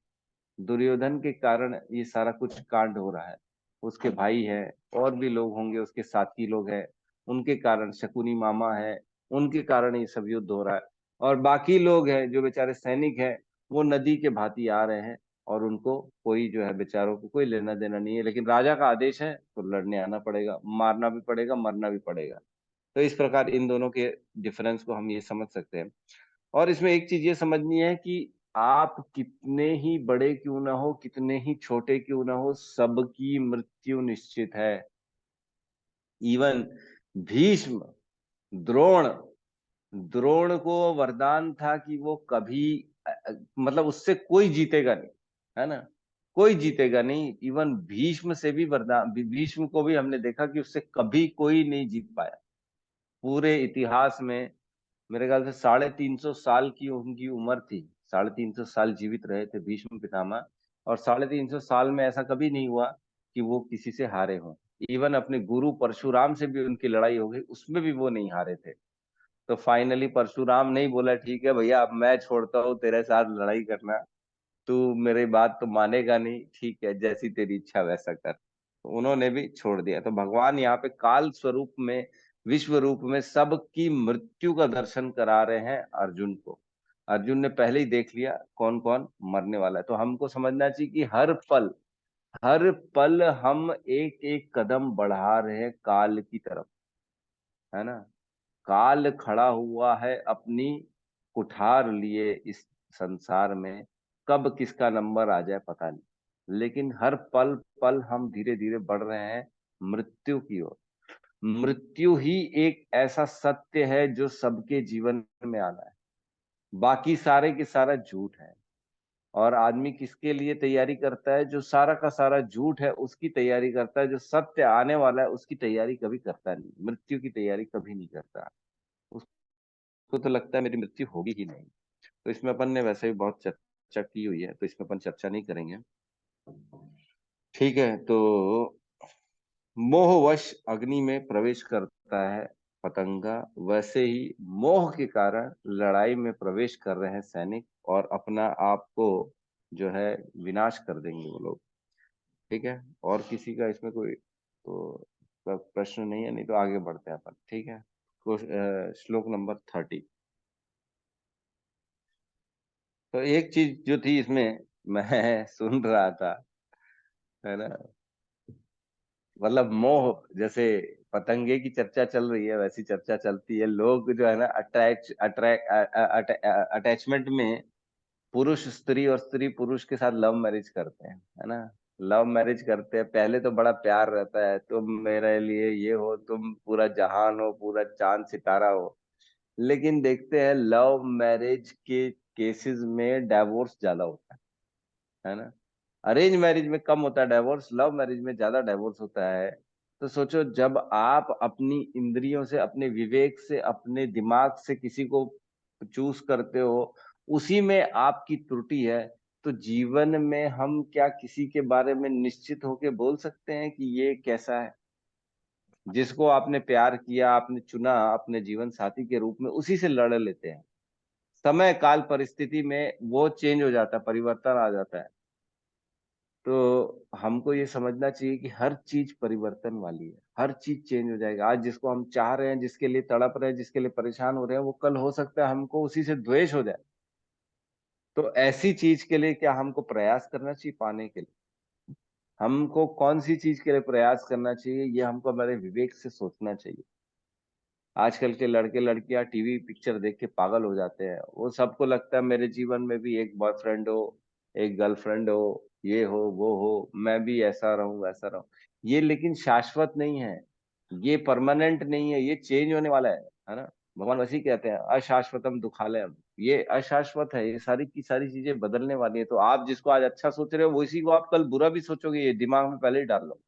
दुर्योधन के कारण ये सारा कुछ कांड हो रहा है। उसके भाई है, और भी लोग होंगे, उसके साथी लोग हैं, उनके कारण, शकुनी मामा है, उनके कारण ये सब युद्ध हो रहा है। और बाकी लोग हैं जो बेचारे सैनिक हैं, वो नदी के भांति आ रहे हैं, और उनको कोई जो है बेचारों को कोई लेना देना नहीं है, लेकिन राजा का आदेश है तो लड़ने आना पड़ेगा, मारना भी पड़ेगा, मरना भी पड़ेगा। तो इस प्रकार इन दोनों के डिफरेंस को हम ये समझ सकते हैं। और इसमें एक चीज ये समझनी है कि आप कितने ही बड़े क्यों ना हो, कितने ही छोटे क्यों ना हो, सबकी मृत्यु निश्चित है। इवन भीष्म, द्रोण, द्रोण को वरदान था कि वो कभी मतलब उससे कोई जीतेगा नहीं, है ना, कोई जीतेगा नहीं। इवन भीष्म से भी वरदान, भीष्म को भी हमने देखा कि उससे कभी कोई नहीं जीत पाया पूरे इतिहास में। मेरे ख्याल से 350 साल की उनकी उम्र थी, 350 साल जीवित रहे थे भीष्म पितामह, और 350 साल में ऐसा कभी नहीं हुआ कि वो किसी से हारे हों। इवन अपने गुरु परशुराम से भी उनकी लड़ाई हो गई, उसमें भी वो नहीं हारे थे। तो फाइनली परशुराम नहीं बोला ठीक है भैया अब मैं छोड़ता हूँ तेरे साथ लड़ाई करना, तू मेरी बात तो मानेगा नहीं, ठीक है जैसी तेरी इच्छा वैसा कर। तो उन्होंने भी छोड़ दिया। तो भगवान यहाँ पे काल स्वरूप में, विश्व रूप में सबकी मृत्यु का दर्शन करा रहे हैं अर्जुन को। अर्जुन ने पहले ही देख लिया कौन कौन मरने वाला है। तो हमको समझना चाहिए कि हर पल हम एक एक कदम बढ़ा रहे हैं काल की तरफ, है ना। काल खड़ा हुआ है अपनी कुठार लिए इस संसार में, कब किसका नंबर आ जाए पता नहीं, लेकिन हर पल पल हम धीरे धीरे बढ़ रहे हैं मृत्यु की ओर। मृत्यु ही एक ऐसा सत्य है जो सबके जीवन में आना है, बाकी सारे के सारा झूठ है। और आदमी किसके लिए तैयारी करता है? जो सारा का सारा झूठ है उसकी तैयारी करता है, जो सत्य आने वाला है उसकी तैयारी कभी करता नहीं, मृत्यु की तैयारी कभी नहीं करता। उसको तो लगता है मेरी मृत्यु होगी ही नहीं। तो इसमें अपन ने वैसे भी बहुत चर्चा की हुई है, तो इसमें अपन चर्चा नहीं करेंगे। ठीक है, तो मोहवश अग्नि में प्रवेश करता है पतंगा, वैसे ही मोह के कारण लड़ाई में प्रवेश कर रहे हैं सैनिक, और अपना आप को जो है विनाश कर देंगे वो लोग। ठीक है, और किसी का इसमें कोई तो प्रश्न नहीं है? नहीं तो आगे बढ़ते हैं अपन। ठीक है, श्लोक नंबर 30। तो एक चीज जो थी इसमें, मैं सुन रहा था, है ना, मतलब मोह, जैसे पतंगे की चर्चा चल रही है वैसी चर्चा चलती है, लोग जो है ना अटैचमेंट में पुरुष स्त्री और स्त्री पुरुष के साथ लव मैरिज करते हैं, है ना। लव मैरिज करते हैं, पहले तो बड़ा प्यार रहता है, तुम मेरे लिए ये हो, तुम पूरा जहान हो, पूरा चांद सितारा हो। लेकिन देखते हैं लव मैरिज के केसेस में डाइवोर्स ज्यादा होता है ना। अरेंज मैरिज में कम होता है डाइवोर्स, लव मैरिज में ज्यादा डाइवोर्स होता है। तो सोचो, जब आप अपनी इंद्रियों से, अपने विवेक से, अपने दिमाग से किसी को चूज करते हो, उसी में आपकी त्रुटि है। तो जीवन में हम क्या किसी के बारे में निश्चित होकर बोल सकते हैं कि ये कैसा है? जिसको आपने प्यार किया, आपने चुना अपने जीवन साथी के रूप में, उसी से लड़ लेते हैं। समय काल परिस्थिति में वो चेंज हो जाता है, परिवर्तन आ जाता है। तो हमको ये समझना चाहिए कि हर चीज परिवर्तन वाली है, हर चीज चेंज हो जाएगा। आज जिसको हम चाह रहे हैं, जिसके लिए तड़प रहे हैं, जिसके लिए परेशान हो रहे हैं, वो कल हो सकता है हमको उसी से द्वेष हो जाए। तो ऐसी चीज के लिए क्या हमको प्रयास करना चाहिए पाने के लिए? हमको कौन सी चीज के लिए प्रयास करना चाहिए, ये हमको हमारे विवेक से सोचना चाहिए। आजकल के लड़के लड़कियां टीवी पिक्चर देख के पागल हो जाते हैं। वो सबको लगता है मेरे जीवन में भी एक बॉयफ्रेंड हो, एक गर्लफ्रेंड हो, ये हो वो हो, मैं भी ऐसा रहूं वैसा रहूं। ये लेकिन शाश्वत नहीं है, ये परमानेंट नहीं है, ये चेंज होने वाला है ना। भगवान वैसे ही कहते हैं अशाश्वतम दुखालयम। ये अशाश्वत है, ये सारी की सारी चीजें बदलने वाली है। तो आप जिसको आज अच्छा सोच रहे हो, वो इसी को आप कल बुरा भी सोचोगे, ये दिमाग में पहले ही डाल लो।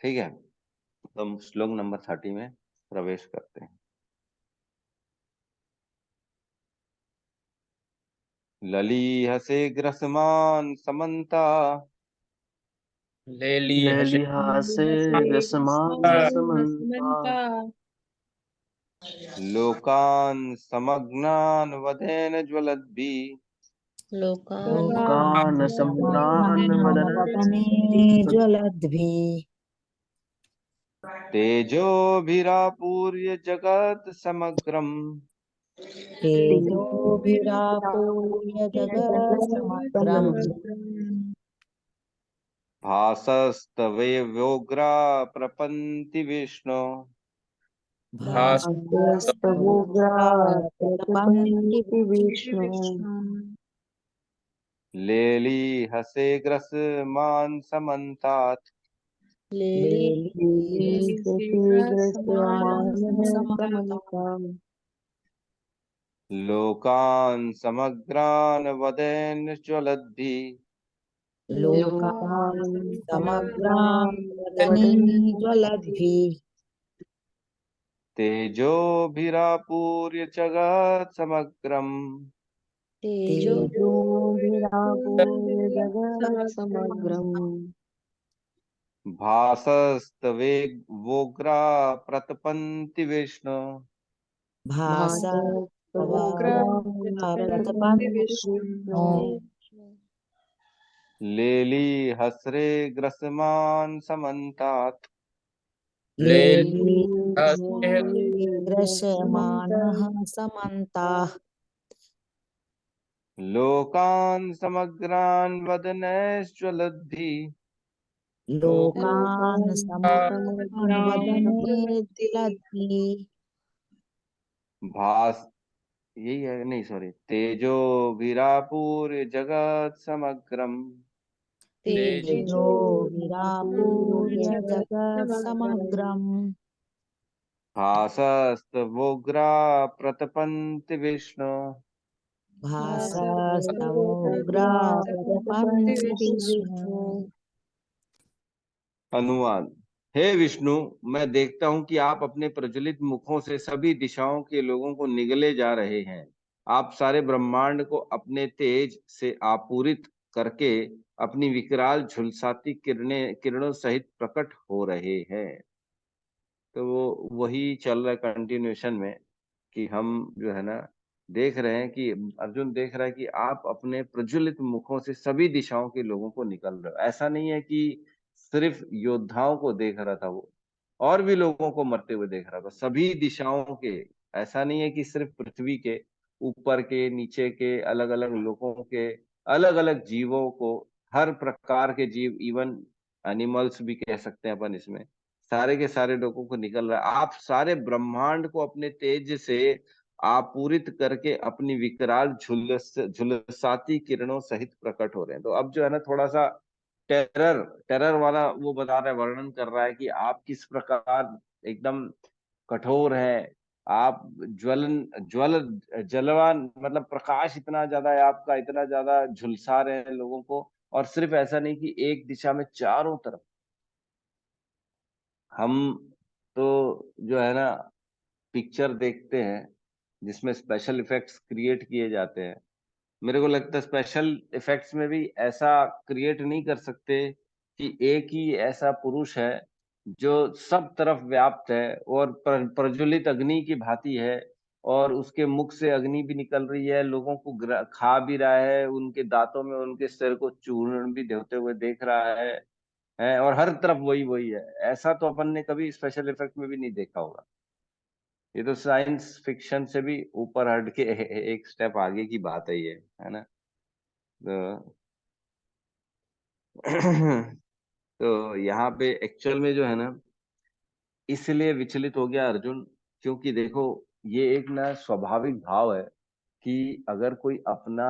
ठीक है, तो हम श्लोक नंबर 30 में प्रवेश करते हैं। ललीहसे ग्रसमान समन्ता, लेली हसे लेलिहासे ग्रसमान समन्ता लोकान समग्नान वदेन ज्वलद्भिः, लोकान् सम्रान् वदने वदन् ज्वलद्भिः तेजोभिरापूर्य जगत् समग्रम्, तेजोभिरापूर्य जगत्समग्रम् भासस्तवोग्रा प्रपन्ति विष्णो, भासस्तवोग्रा प्रतपन्ति विष्णु लेलीहसे ग्रसमान समन्तात्, लेलीहसेग्रस्यमानः समन्ताम् लोकान् समग्रान् वदेन ज्वलद्भिः, लोकान् समग्रान् वदने ज्वलद्भिः तेजोभिरापूर्य जगत् समग्रम्, तेजोभिरापूर्य जगत्समग्रम् भासस्तवोग्रा प्रतपन्ति विष्णु, भासस्तवोग्राः विष्णु लेलीहस्रे ग्रसमान समन्तात्, दृश्यमानः समन्ताः लोकान् समग्रान् वदनैश्ज्वलद्भिः, लोकान् समग्रान् वदने ज्वलद्भिः भास यही है, नहीं सॉरी, तेजोभिरापूर्य जगत् समग्रम्, तेजोभिरापूर्य जगत्समग्रम् भासस्तवोग्रा प्रतपन्ति विष्णु। भासस्तवोग्रा प्रतपन्ति विष्णु। अनुवाद। हे विष्णु, मैं देखता हूं कि आप अपने प्रज्वलित मुखों से सभी दिशाओं के लोगों को निगले जा रहे हैं। आप सारे ब्रह्मांड को अपने तेज से आपूरित करके अपनी विकराल झुलसाती किरणों सहित प्रकट हो रहे हैं। तो वो वही चल रहा है कंटिन्यूएशन में, कि हम जो है ना देख रहे हैं कि अर्जुन देख रहा है कि आप अपने प्रज्वलित मुखों से सभी दिशाओं के लोगों को निकल रहे हो। ऐसा नहीं है कि सिर्फ योद्धाओं को देख रहा था वो, और भी लोगों को मरते हुए देख रहा था, सभी दिशाओं के। ऐसा नहीं है कि सिर्फ पृथ्वी के ऊपर के, नीचे के, अलग अलग लोगों के, अलग अलग जीवों को, हर प्रकार के जीव, इवन एनिमल्स भी कह सकते हैं अपन इसमें, सारे के सारे लोगों को निकल रहा है। आप सारे ब्रह्मांड को अपने तेज से आपूरित करके अपनी विकराल झुलसाती किरणों सहित प्रकट हो रहे हैं। तो अब जो है ना थोड़ा सा टेरर टेरर वाला वो बता रहा है, वर्णन कर रहा है कि आप किस प्रकार एकदम कठोर है। आप ज्वल जलवान, मतलब प्रकाश इतना ज्यादा है आपका, इतना ज्यादा झुलसा रहे हैं लोगों को। और सिर्फ ऐसा नहीं कि एक दिशा में, चारों तरफ। हम तो जो है ना पिक्चर देखते हैं जिसमें स्पेशल इफेक्ट्स क्रिएट किए जाते हैं। मेरे को लगता है स्पेशल इफेक्ट्स में भी ऐसा क्रिएट नहीं कर सकते कि एक ही ऐसा पुरुष है जो सब तरफ व्याप्त है और प्रज्वलित अग्नि की भांति है, और उसके मुख से अग्नि भी निकल रही है, लोगों को खा भी रहा है, उनके दांतों में उनके सिर को चूर्ण भी होते हुए देख रहा है, और हर तरफ वही वही है। ऐसा तो अपन ने कभी स्पेशल इफेक्ट में भी नहीं देखा होगा। ये तो साइंस फिक्शन से भी ऊपर हट के एक स्टेप आगे की बात है ये, है ना। तो तो यहाँ पे एक्चुअल में जो है ना, इसलिए विचलित हो गया अर्जुन, क्योंकि देखो ये एक ना स्वाभाविक भाव है कि अगर कोई अपना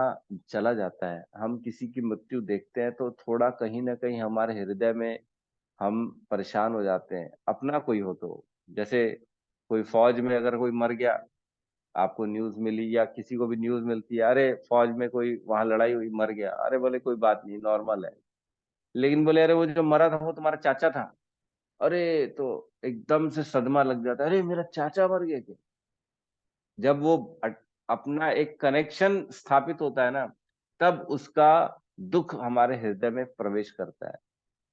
चला जाता है, हम किसी की मृत्यु देखते हैं तो थोड़ा कहीं ना कहीं हमारे हृदय में हम परेशान हो जाते हैं, अपना कोई हो तो। जैसे कोई फौज में अगर कोई मर गया, आपको न्यूज मिली या किसी को भी न्यूज मिलती है, अरे फौज में कोई वहां लड़ाई हुई मर गया, अरे बोले कोई बात नहीं, नॉर्मल है। लेकिन बोले अरे वो जो मरा था वो तुम्हारा चाचा था, अरे तो एकदम से सदमा लग जाता है, अरे मेरा चाचा मर गया क्या। जब वो अपना एक कनेक्शन स्थापित होता है ना, तब उसका दुख हमारे हृदय में प्रवेश करता है।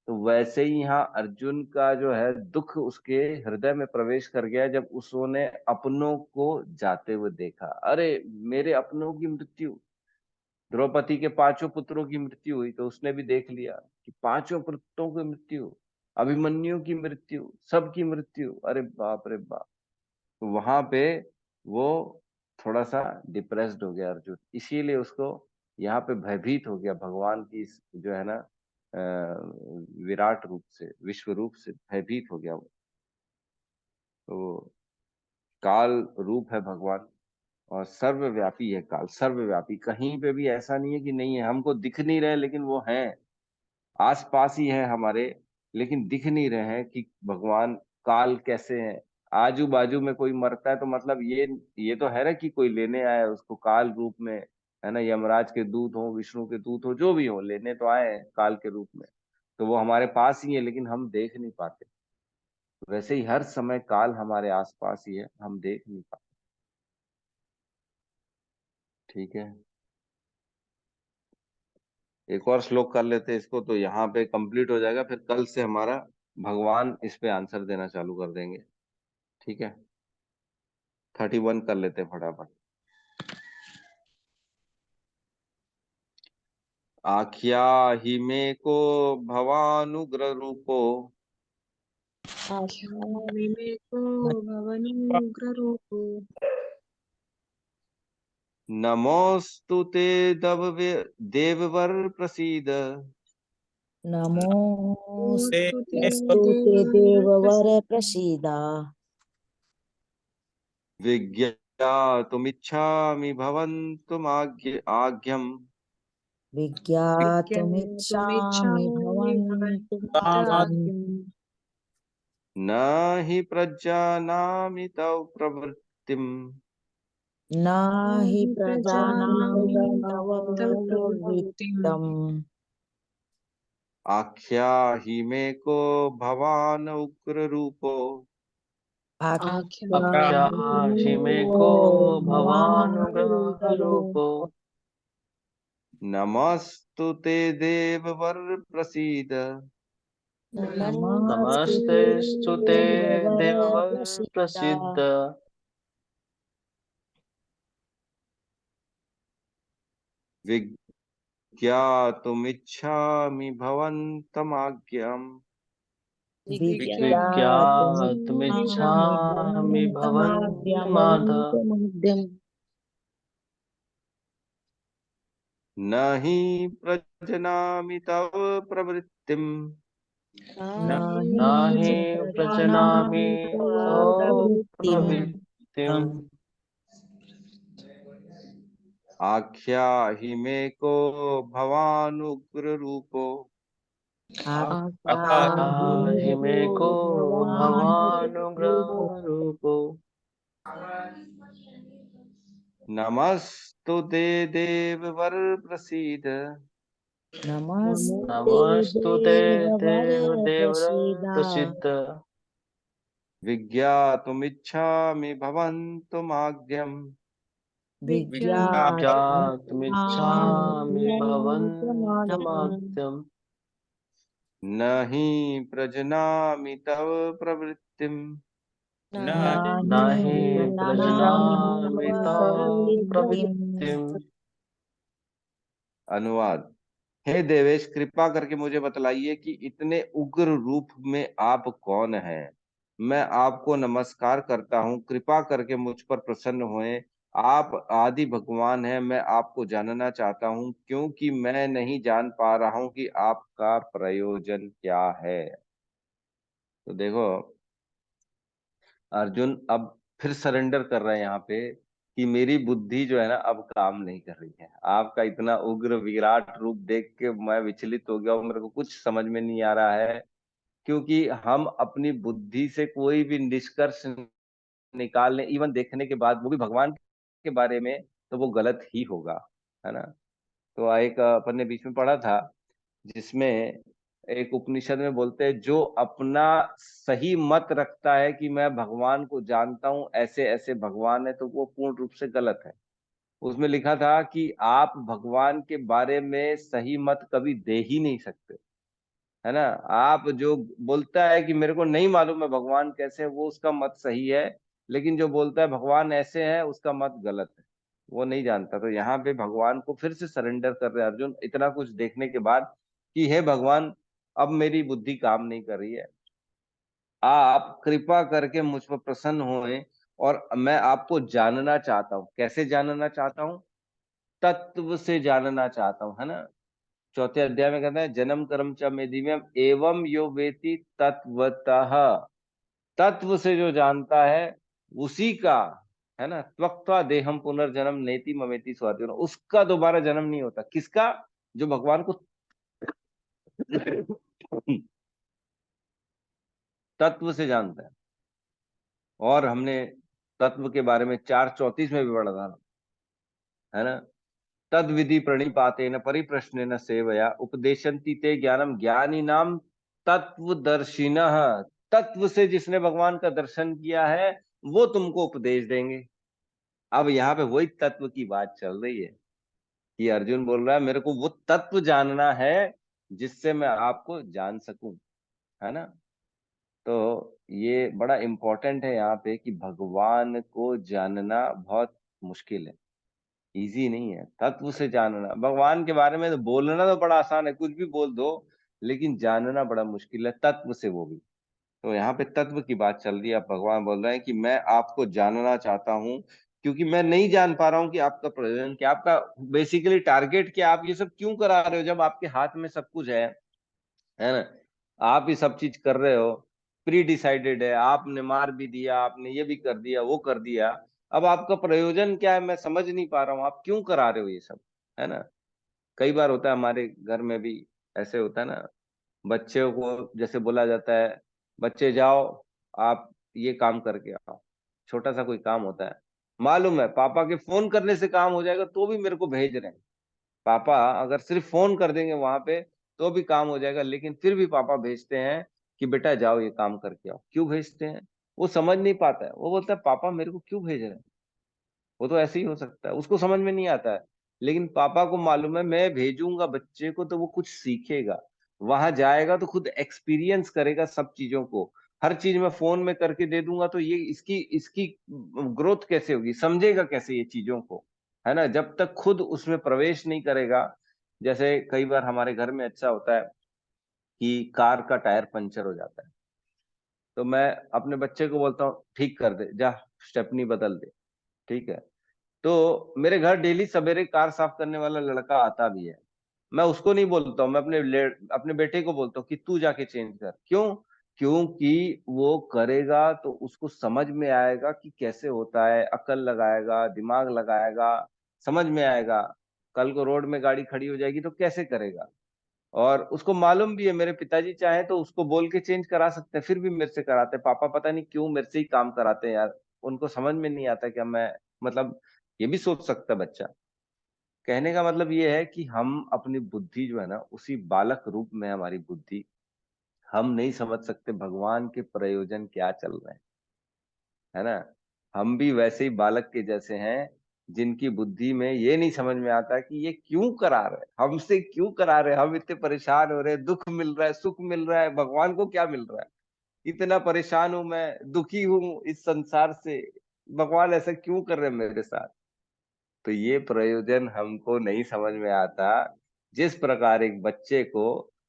तो वैसे ही यहाँ अर्जुन का जो है दुख उसके हृदय में प्रवेश कर गया, जब उसने अपनों को जाते हुए देखा। अरे मेरे अपनों की मृत्यु, द्रौपदी के पांचों पुत्रों की मृत्यु हुई तो उसने भी देख लिया कि पांचों पुत्रों की मृत्यु, अभिमन्यु की मृत्यु, सबकी मृत्यु, अरे बाप रे बाप। तो वहां पे वो थोड़ा सा डिप्रेस्ड हो गया अर्जुन, इसीलिए उसको यहाँ पे भयभीत हो गया भगवान की जो है ना विराट रूप से, विश्व रूप से भयभीत हो गया वो। तो काल रूप है भगवान, और सर्वव्यापी है काल, सर्वव्यापी, कहीं पे भी ऐसा नहीं है कि नहीं है, हमको दिख नहीं रहे लेकिन वो है, आस पास ही है हमारे, लेकिन दिख नहीं रहे हैं कि भगवान काल कैसे हैं। आजू बाजू में कोई मरता है तो मतलब ये तो है ना कि कोई लेने आया है उसको काल रूप में, है ना, यमराज के दूत हो, विष्णु के दूत हो, जो भी हो, लेने तो आए हैं काल के रूप में। तो वो हमारे पास ही है लेकिन हम देख नहीं पाते। वैसे ही हर समय काल हमारे आसपास ही है, हम देख नहीं पाते। ठीक है, एक और श्लोक कर लेते हैं इसको, तो यहाँ पे कंप्लीट हो जाएगा, फिर कल से हमारा भगवान इस पे आंसर देना चालू कर देंगे। ठीक है, 31 कर लेते हैं फटाफट। आख्या ही में को भवानुग्र रूपो, विवेको भवनुग्ररूपो नमोस्तु ते देववर प्रसीद, नमोऽस्तु ते देववर देववर प्रसीदा। विज्ञातुमिच्छामि भवन्तुमाज्ञम्, विज्ञातुमिच्छामि भवन्तुमाद्यम् न हि प्रजानामि तव प्रवृत्तिम्, न हि प्रजानामि तव प्रवृत्तम्। आख्या ही में को भवान उग्र रूपो, आख्या ही में को भवानुग्रह भवानुग्ररूपो रूपो, नमस्तु ते देववर प्रसीद, नमस्ते नमस्ते स्तुते देववर देववर प्रसीदा। प्रसीद। विज्ञातुमिच्छामि भवन्तमाज्ञम्, विज्ञातुमिच्छामि विज्ञातुमिच्छामि भवन्तमाद्यम् भवन्तमाद्यम् न हि प्रजनामि तव प्रवृत्तिम्, न न हि हि प्रजनामि प्रजानामि तव तव प्रवृत्तिम्। प्रवृत्तिम्। आख्या ही में को भवानुग्र रूपो, आहि आख्याहि में को भवानुग्ररूपो भवानुग्रह रूपो, नमस्तु ते देववर प्रसीद, नमस्ते नमस्तु ते देववर देव देवर प्रसीदा। प्रसिद्ध। विज्ञातुमिच्छामि भवन्तुमाज्ञम्, विज्ञातुमिच्छामि विज्ञातुमिच्छामि भवन्तमाद्यम् न हि प्रजनामि तव प्रवृत्तिम्, नाही प्रजामितां प्रवृत्तिम्। अनुवाद। हे देवेश, कृपा करके मुझे बतलाइए कि इतने उग्र रूप में आप कौन हैं। मैं आपको नमस्कार करता हूँ, कृपा करके मुझ पर प्रसन्न हुए। आप आदि भगवान हैं, मैं आपको जानना चाहता हूँ क्योंकि मैं नहीं जान पा रहा हूँ कि आपका प्रयोजन क्या है। तो देखो, अर्जुन अब फिर सरेंडर कर रहे हैं यहाँ पे कि मेरी बुद्धि जो है ना अब काम नहीं कर रही है। आपका इतना उग्र विराट रूप देख के मैं विचलित हो गया हूँ, मेरे को कुछ समझ में नहीं आ रहा है। क्योंकि हम अपनी बुद्धि से कोई भी निष्कर्ष निकाल लें, इवन देखने के बाद, वो भी भगवान के बारे में, तो वो गलत ही होगा, है ना। तो एक अपन ने बीच में पढ़ा था जिसमें एक उपनिषद में बोलते हैं, जो अपना सही मत रखता है कि मैं भगवान को जानता हूं, ऐसे ऐसे भगवान है, तो वो पूर्ण रूप से गलत है। उसमें लिखा था कि आप भगवान के बारे में सही मत कभी दे ही नहीं सकते, है ना। आप जो बोलता है कि मेरे को नहीं मालूम है भगवान कैसे है, वो उसका मत सही है। लेकिन जो बोलता है भगवान ऐसे है, उसका मत गलत है, वो नहीं जानता। तो यहाँ पे भगवान को फिर से सरेंडर कर रहे हैं अर्जुन, इतना कुछ देखने के बाद, कि हे भगवान, अब मेरी बुद्धि काम नहीं कर रही है, आप कृपा करके मुझ पर प्रसन्न होएं और मैं आपको जानना चाहता हूँ। कैसे जानना चाहता हूँ? तत्व से जानना चाहता हूँ, है ना। चौथे अध्याय में कहता है, जन्म कर्म च मे दिव्यम एवं यो वेति तत्वतः। तत्व से जो जानता है उसी का, है ना, त्वक्त्वा देहम पुनर्जन्म नेति ममेति स्वार्जुन, उसका दोबारा जन्म नहीं होता। किसका? जो भगवान को तत्व से जानता है। और हमने तत्व के बारे में 4:34 में भी पढ़ा था, है ना। तद विधि प्रणिपातेन परिप्रश्नेन सेवया उपदेशन्ति ते ज्ञानम ज्ञानी नाम तत्वदर्शिनः। तत्व से जिसने भगवान का दर्शन किया है वो तुमको उपदेश देंगे। अब यहाँ पे वही तत्व की बात चल रही है कि अर्जुन बोल रहा है मेरे को वो तत्व जानना है जिससे मैं आपको जान सकूं, है ना। तो ये बड़ा इंपॉर्टेंट है यहाँ पे कि भगवान को जानना बहुत मुश्किल है, इजी नहीं है। तत्व से जानना भगवान के बारे में, तो बोलना तो बड़ा आसान है, कुछ भी बोल दो, लेकिन जानना बड़ा मुश्किल है तत्व से, वो भी। तो यहाँ पे तत्व की बात चल रही है। अब भगवान बोल रहे हैं कि मैं आपको जानना चाहता हूँ क्योंकि मैं नहीं जान पा रहा हूँ कि आपका प्रयोजन क्या, आपका बेसिकली टारगेट क्या, आप ये सब क्यों करा रहे हो जब आपके हाथ में सब कुछ है ना। आप ही सब चीज कर रहे हो, प्री डिसाइडेड है, आपने मार भी दिया, आपने ये भी कर दिया, वो कर दिया। अब आपका प्रयोजन क्या है मैं समझ नहीं पा रहा हूँ, आप क्यों करा रहे हो ये सब, है ना। कई बार होता है हमारे घर में भी, ऐसे होता है ना। बच्चों को जैसे बोला जाता है, बच्चे जाओ आप ये काम करके आओ, छोटा सा कोई काम होता है, मालूम है पापा के फोन करने से काम हो जाएगा, तो भी मेरे को भेज रहे हैं। पापा अगर सिर्फ फोन कर देंगे वहां पे तो भी काम हो जाएगा, लेकिन फिर भी पापा भेजते हैं कि बेटा जाओ ये काम करके आओ। क्यों भेजते हैं? वो समझ नहीं पाता है, वो बोलता है पापा मेरे को क्यों भेज रहे हैं। वो तो ऐसे ही हो सकता है, उसको समझ में नहीं आता है। लेकिन पापा को मालूम है मैं भेजूंगा बच्चे को तो वो कुछ सीखेगा, वहां जाएगा तो खुद एक्सपीरियंस करेगा सब चीजों को। हर चीज मैं फोन में करके दे दूंगा तो ये इसकी इसकी ग्रोथ कैसे होगी, समझेगा कैसे ये चीजों को, है ना, जब तक खुद उसमें प्रवेश नहीं करेगा। जैसे कई बार हमारे घर में अच्छा होता है कि कार का टायर पंचर हो जाता है, तो मैं अपने बच्चे को बोलता हूँ ठीक कर दे, जा स्टेपनी बदल दे, ठीक है। तो मेरे घर डेली सवेरे कार साफ करने वाला लड़का आता भी है, मैं उसको नहीं बोलता हूँ, मैं अपने बेटे को बोलता हूँ कि तू जाके चेंज कर। क्यों? क्योंकि वो करेगा तो उसको समझ में आएगा कि कैसे होता है, अकल लगाएगा, दिमाग लगाएगा, समझ में आएगा। कल को रोड में गाड़ी खड़ी हो जाएगी तो कैसे करेगा। और उसको मालूम भी है मेरे पिताजी चाहे तो उसको बोल के चेंज करा सकते हैं, फिर भी मेरे से कराते हैं। पापा पता नहीं क्यों मेरे से ही काम कराते हैं यार, उनको समझ में नहीं आता क्या मैं, मतलब ये भी सोच सकता है बच्चा। कहने का मतलब ये है कि हम अपनी बुद्धि जो है ना, उसी बालक रूप में हमारी बुद्धि, हम नहीं समझ सकते भगवान के प्रयोजन क्या चल रहे हैं, है ना। हम भी वैसे ही बालक के जैसे हैं जिनकी बुद्धि में ये नहीं समझ में आता कि ये क्यों करा रहे हैं, हमसे क्यों करा रहे हैं, हम इतने परेशान हो रहे हैं, दुख मिल रहा है, सुख मिल रहा है, भगवान को क्या मिल रहा है। कितना परेशान हूं मैं, दुखी हूं इस संसार से, भगवान ऐसा क्यों कर रहे हैं मेरे साथ। तो ये प्रयोजन हमको नहीं समझ में आता। जिस प्रकार एक बच्चे को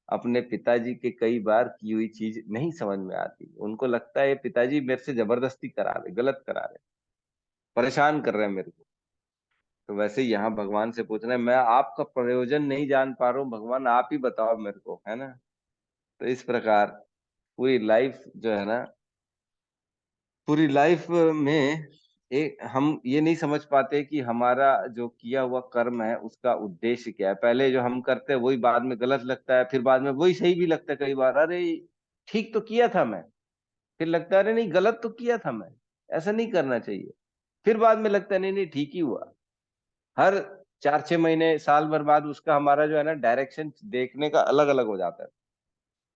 अपने पिताजी के कई बार की हुई चीज नहीं समझ में आती, उनको लगता है पिताजी मेरे से जबरदस्ती करा रहे, गलत करा रहे, परेशान कर रहे हैं मेरे को। तो वैसे ही यहाँ भगवान से पूछना है, मैं आपका प्रयोजन नहीं जान पा रहा हूँ भगवान, आप ही बताओ मेरे को, है ना। तो इस प्रकार पूरी लाइफ जो है ना, पूरी लाइफ में एक हम ये नहीं समझ पाते कि हमारा जो किया हुआ कर्म है उसका उद्देश्य क्या है। पहले जो हम करते हैं वही बाद में गलत लगता है, फिर बाद में वही सही भी लगता है। कई बार अरे ठीक तो किया था मैं, फिर लगता है अरे नहीं गलत तो किया था मैं, ऐसा नहीं करना चाहिए। फिर बाद में लगता है नहीं नहीं ठीक ही हुआ। हर 4-6 महीने साल भर बाद उसका हमारा जो है ना डायरेक्शन देखने का अलग अलग हो जाता है।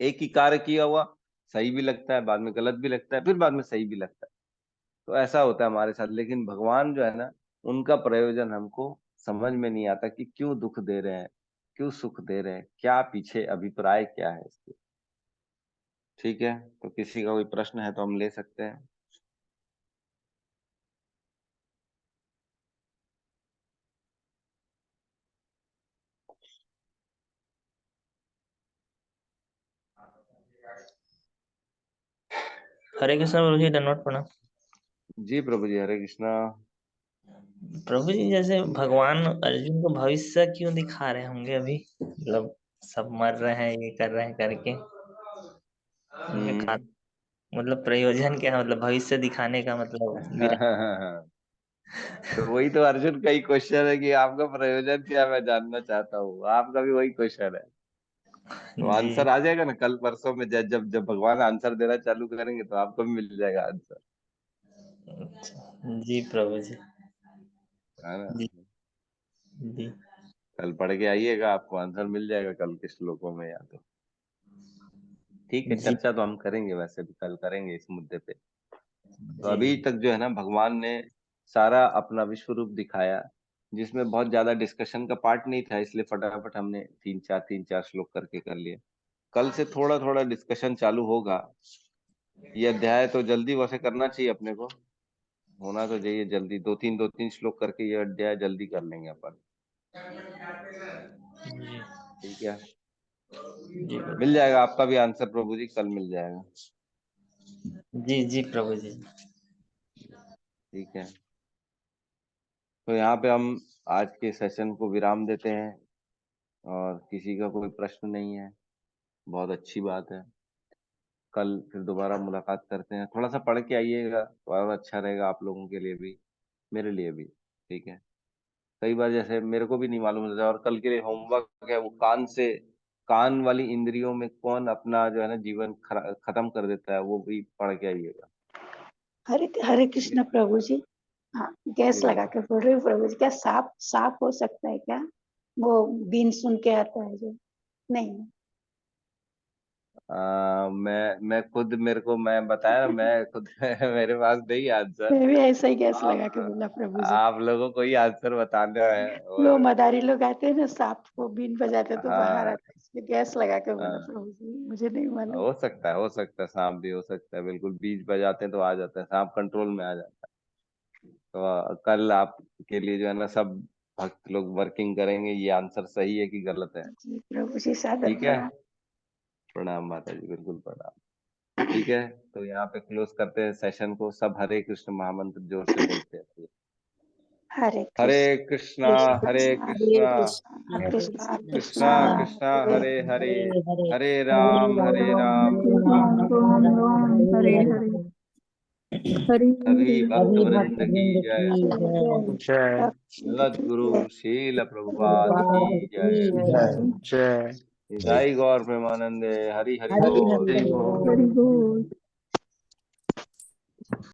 एक ही कार्य किया हुआ सही भी लगता है, बाद में गलत भी लगता है, फिर बाद में सही भी लगता है। तो ऐसा होता है हमारे साथ। लेकिन भगवान जो है ना, उनका प्रयोजन हमको समझ में नहीं आता कि क्यों दुख दे रहे हैं, क्यों सुख दे रहे हैं, क्या पीछे अभिप्राय क्या है इसके। ठीक है, तो किसी का कोई प्रश्न है तो हम ले सकते हैं। हरे कृष्ण प्रभु जी, दंडवत प्रणाम। जी प्रभु जी, हरे कृष्णा। प्रभु जी, जैसे भगवान अर्जुन को भविष्य क्यों दिखा रहे होंगे अभी, मतलब सब मर रहे हैं ये कर रहे हैं करके, उनके खा मतलब प्रयोजन क्या है, मतलब भविष्य दिखाने का मतलब तो वही तो अर्जुन का ही क्वेश्चन है कि आपका प्रयोजन क्या, मैं जानना चाहता हूँ। आपका भी वही क्वेश्चन है, तो जी आंसर आ जाएगा ना कल परसों में। जब जब जब भगवान आंसर देना चालू करेंगे तो आपको भी मिल जाएगा आंसर, जी प्रभु जी। है ना। जी जी कल पढ़ के आइएगा, आपको आंसर मिल जाएगा कल के श्लोकों में या तो। ठीक है, जी चर्चा तो हम करेंगे, वैसे भी कल करेंगे इस मुद्दे पे। तो जी अभी तक जो है ना भगवान ने सारा अपना विश्व रूप दिखाया, जिसमें बहुत ज्यादा डिस्कशन का पार्ट नहीं था, इसलिए फटाफट हमने 3-4 श्लोक करके कर लिए। कल से थोड़ा थोड़ा डिस्कशन चालू होगा। ये अध्याय तो जल्दी वैसे करना चाहिए अपने को, होना तो चाहिए जल्दी। 2-3 श्लोक करके ये अध्याय जल्दी कर लेंगे अपन। जी ठीक है, जी मिल जाएगा आपका भी आंसर प्रभु जी, कल मिल जाएगा। जी जी प्रभु जी। ठीक है, तो यहाँ पे हम आज के सेशन को विराम देते हैं, और किसी का कोई प्रश्न नहीं है, बहुत अच्छी बात है। कल फिर दोबारा मुलाकात करते हैं। थोड़ा सा पढ़ के आइएगा तो और अच्छा रहेगा आप लोगों के लिए भी, मेरे लिए भी। ठीक है, कई बार जैसे मेरे को भी नहीं मालूम होता, और कल के लिए होमवर्क है वो कान वाली इंद्रियों में कौन अपना जो है ना जीवन खत्म कर देता है, वो भी पढ़ के आइएगा। हरे हरे कृष्ण प्रभु जी। हाँ, जी गैस लगा बोलो। के बोल रही हूँ प्रभु जी। क्या सांप सांप हो सकता है क्या? वो बीन सुन के आता है जो? नहीं। मैं खुद, मेरे को मैं बताया ना, मैं खुद मेरे पास नहीं आंसर। मैं भी ऐसा ही गैस लगा के आप बोला प्रभु जी। आप लोगों को ही आंसर बताना है। वो और मदारी लोग आते हैं ना, सांप को बीन बजाते तो बाहर हाँ आता है, इसलिए गैस लगा के बोला हाँ, प्रभु जी, मुझे नहीं मालूम। हो सकता है, हो सकता है, सांप भी हो सकता है, बिल्कुल बीज बजाते हैं तो आ जाता है, सांप कंट्रोल में आ जाता है। तो कल आपके लिए जो है ना सब भक्त लोग वर्किंग करेंगे, ये आंसर सही है कि गलत है। जी प्रभु जी, सादर ठीक है, प्रणाम। प्रणाम माता जी, बिल्कुल प्रणाम। ठीक है, तो यहाँ पे क्लोज करते हैं सेशन को। सब हरे कृष्ण महामंत्र जोर से बोलते हैं। हरे हरे कृष्ण कृष्णा कृष्ण हरे हरे कृष्णा कृष्ण हरे कृष्ण कृष्णा कृष्ण कृष्णा हरे हरे हरे, हरे हरे, हरे हरे राम हरे राम, हरे राम राम, राम राम हरे हरे हरे, हरे। हरि सभी भक्त सभी वृंद भक्त की वृंद जय। की जय। जय सद्गुरु शील प्रभुपाद की प्रभुपाद जय। की जय जय। जय निताई गौर प्रेमानंदे, हरि हरि हरि बोल। हरि हरि बोल। बोल। हरि बोल।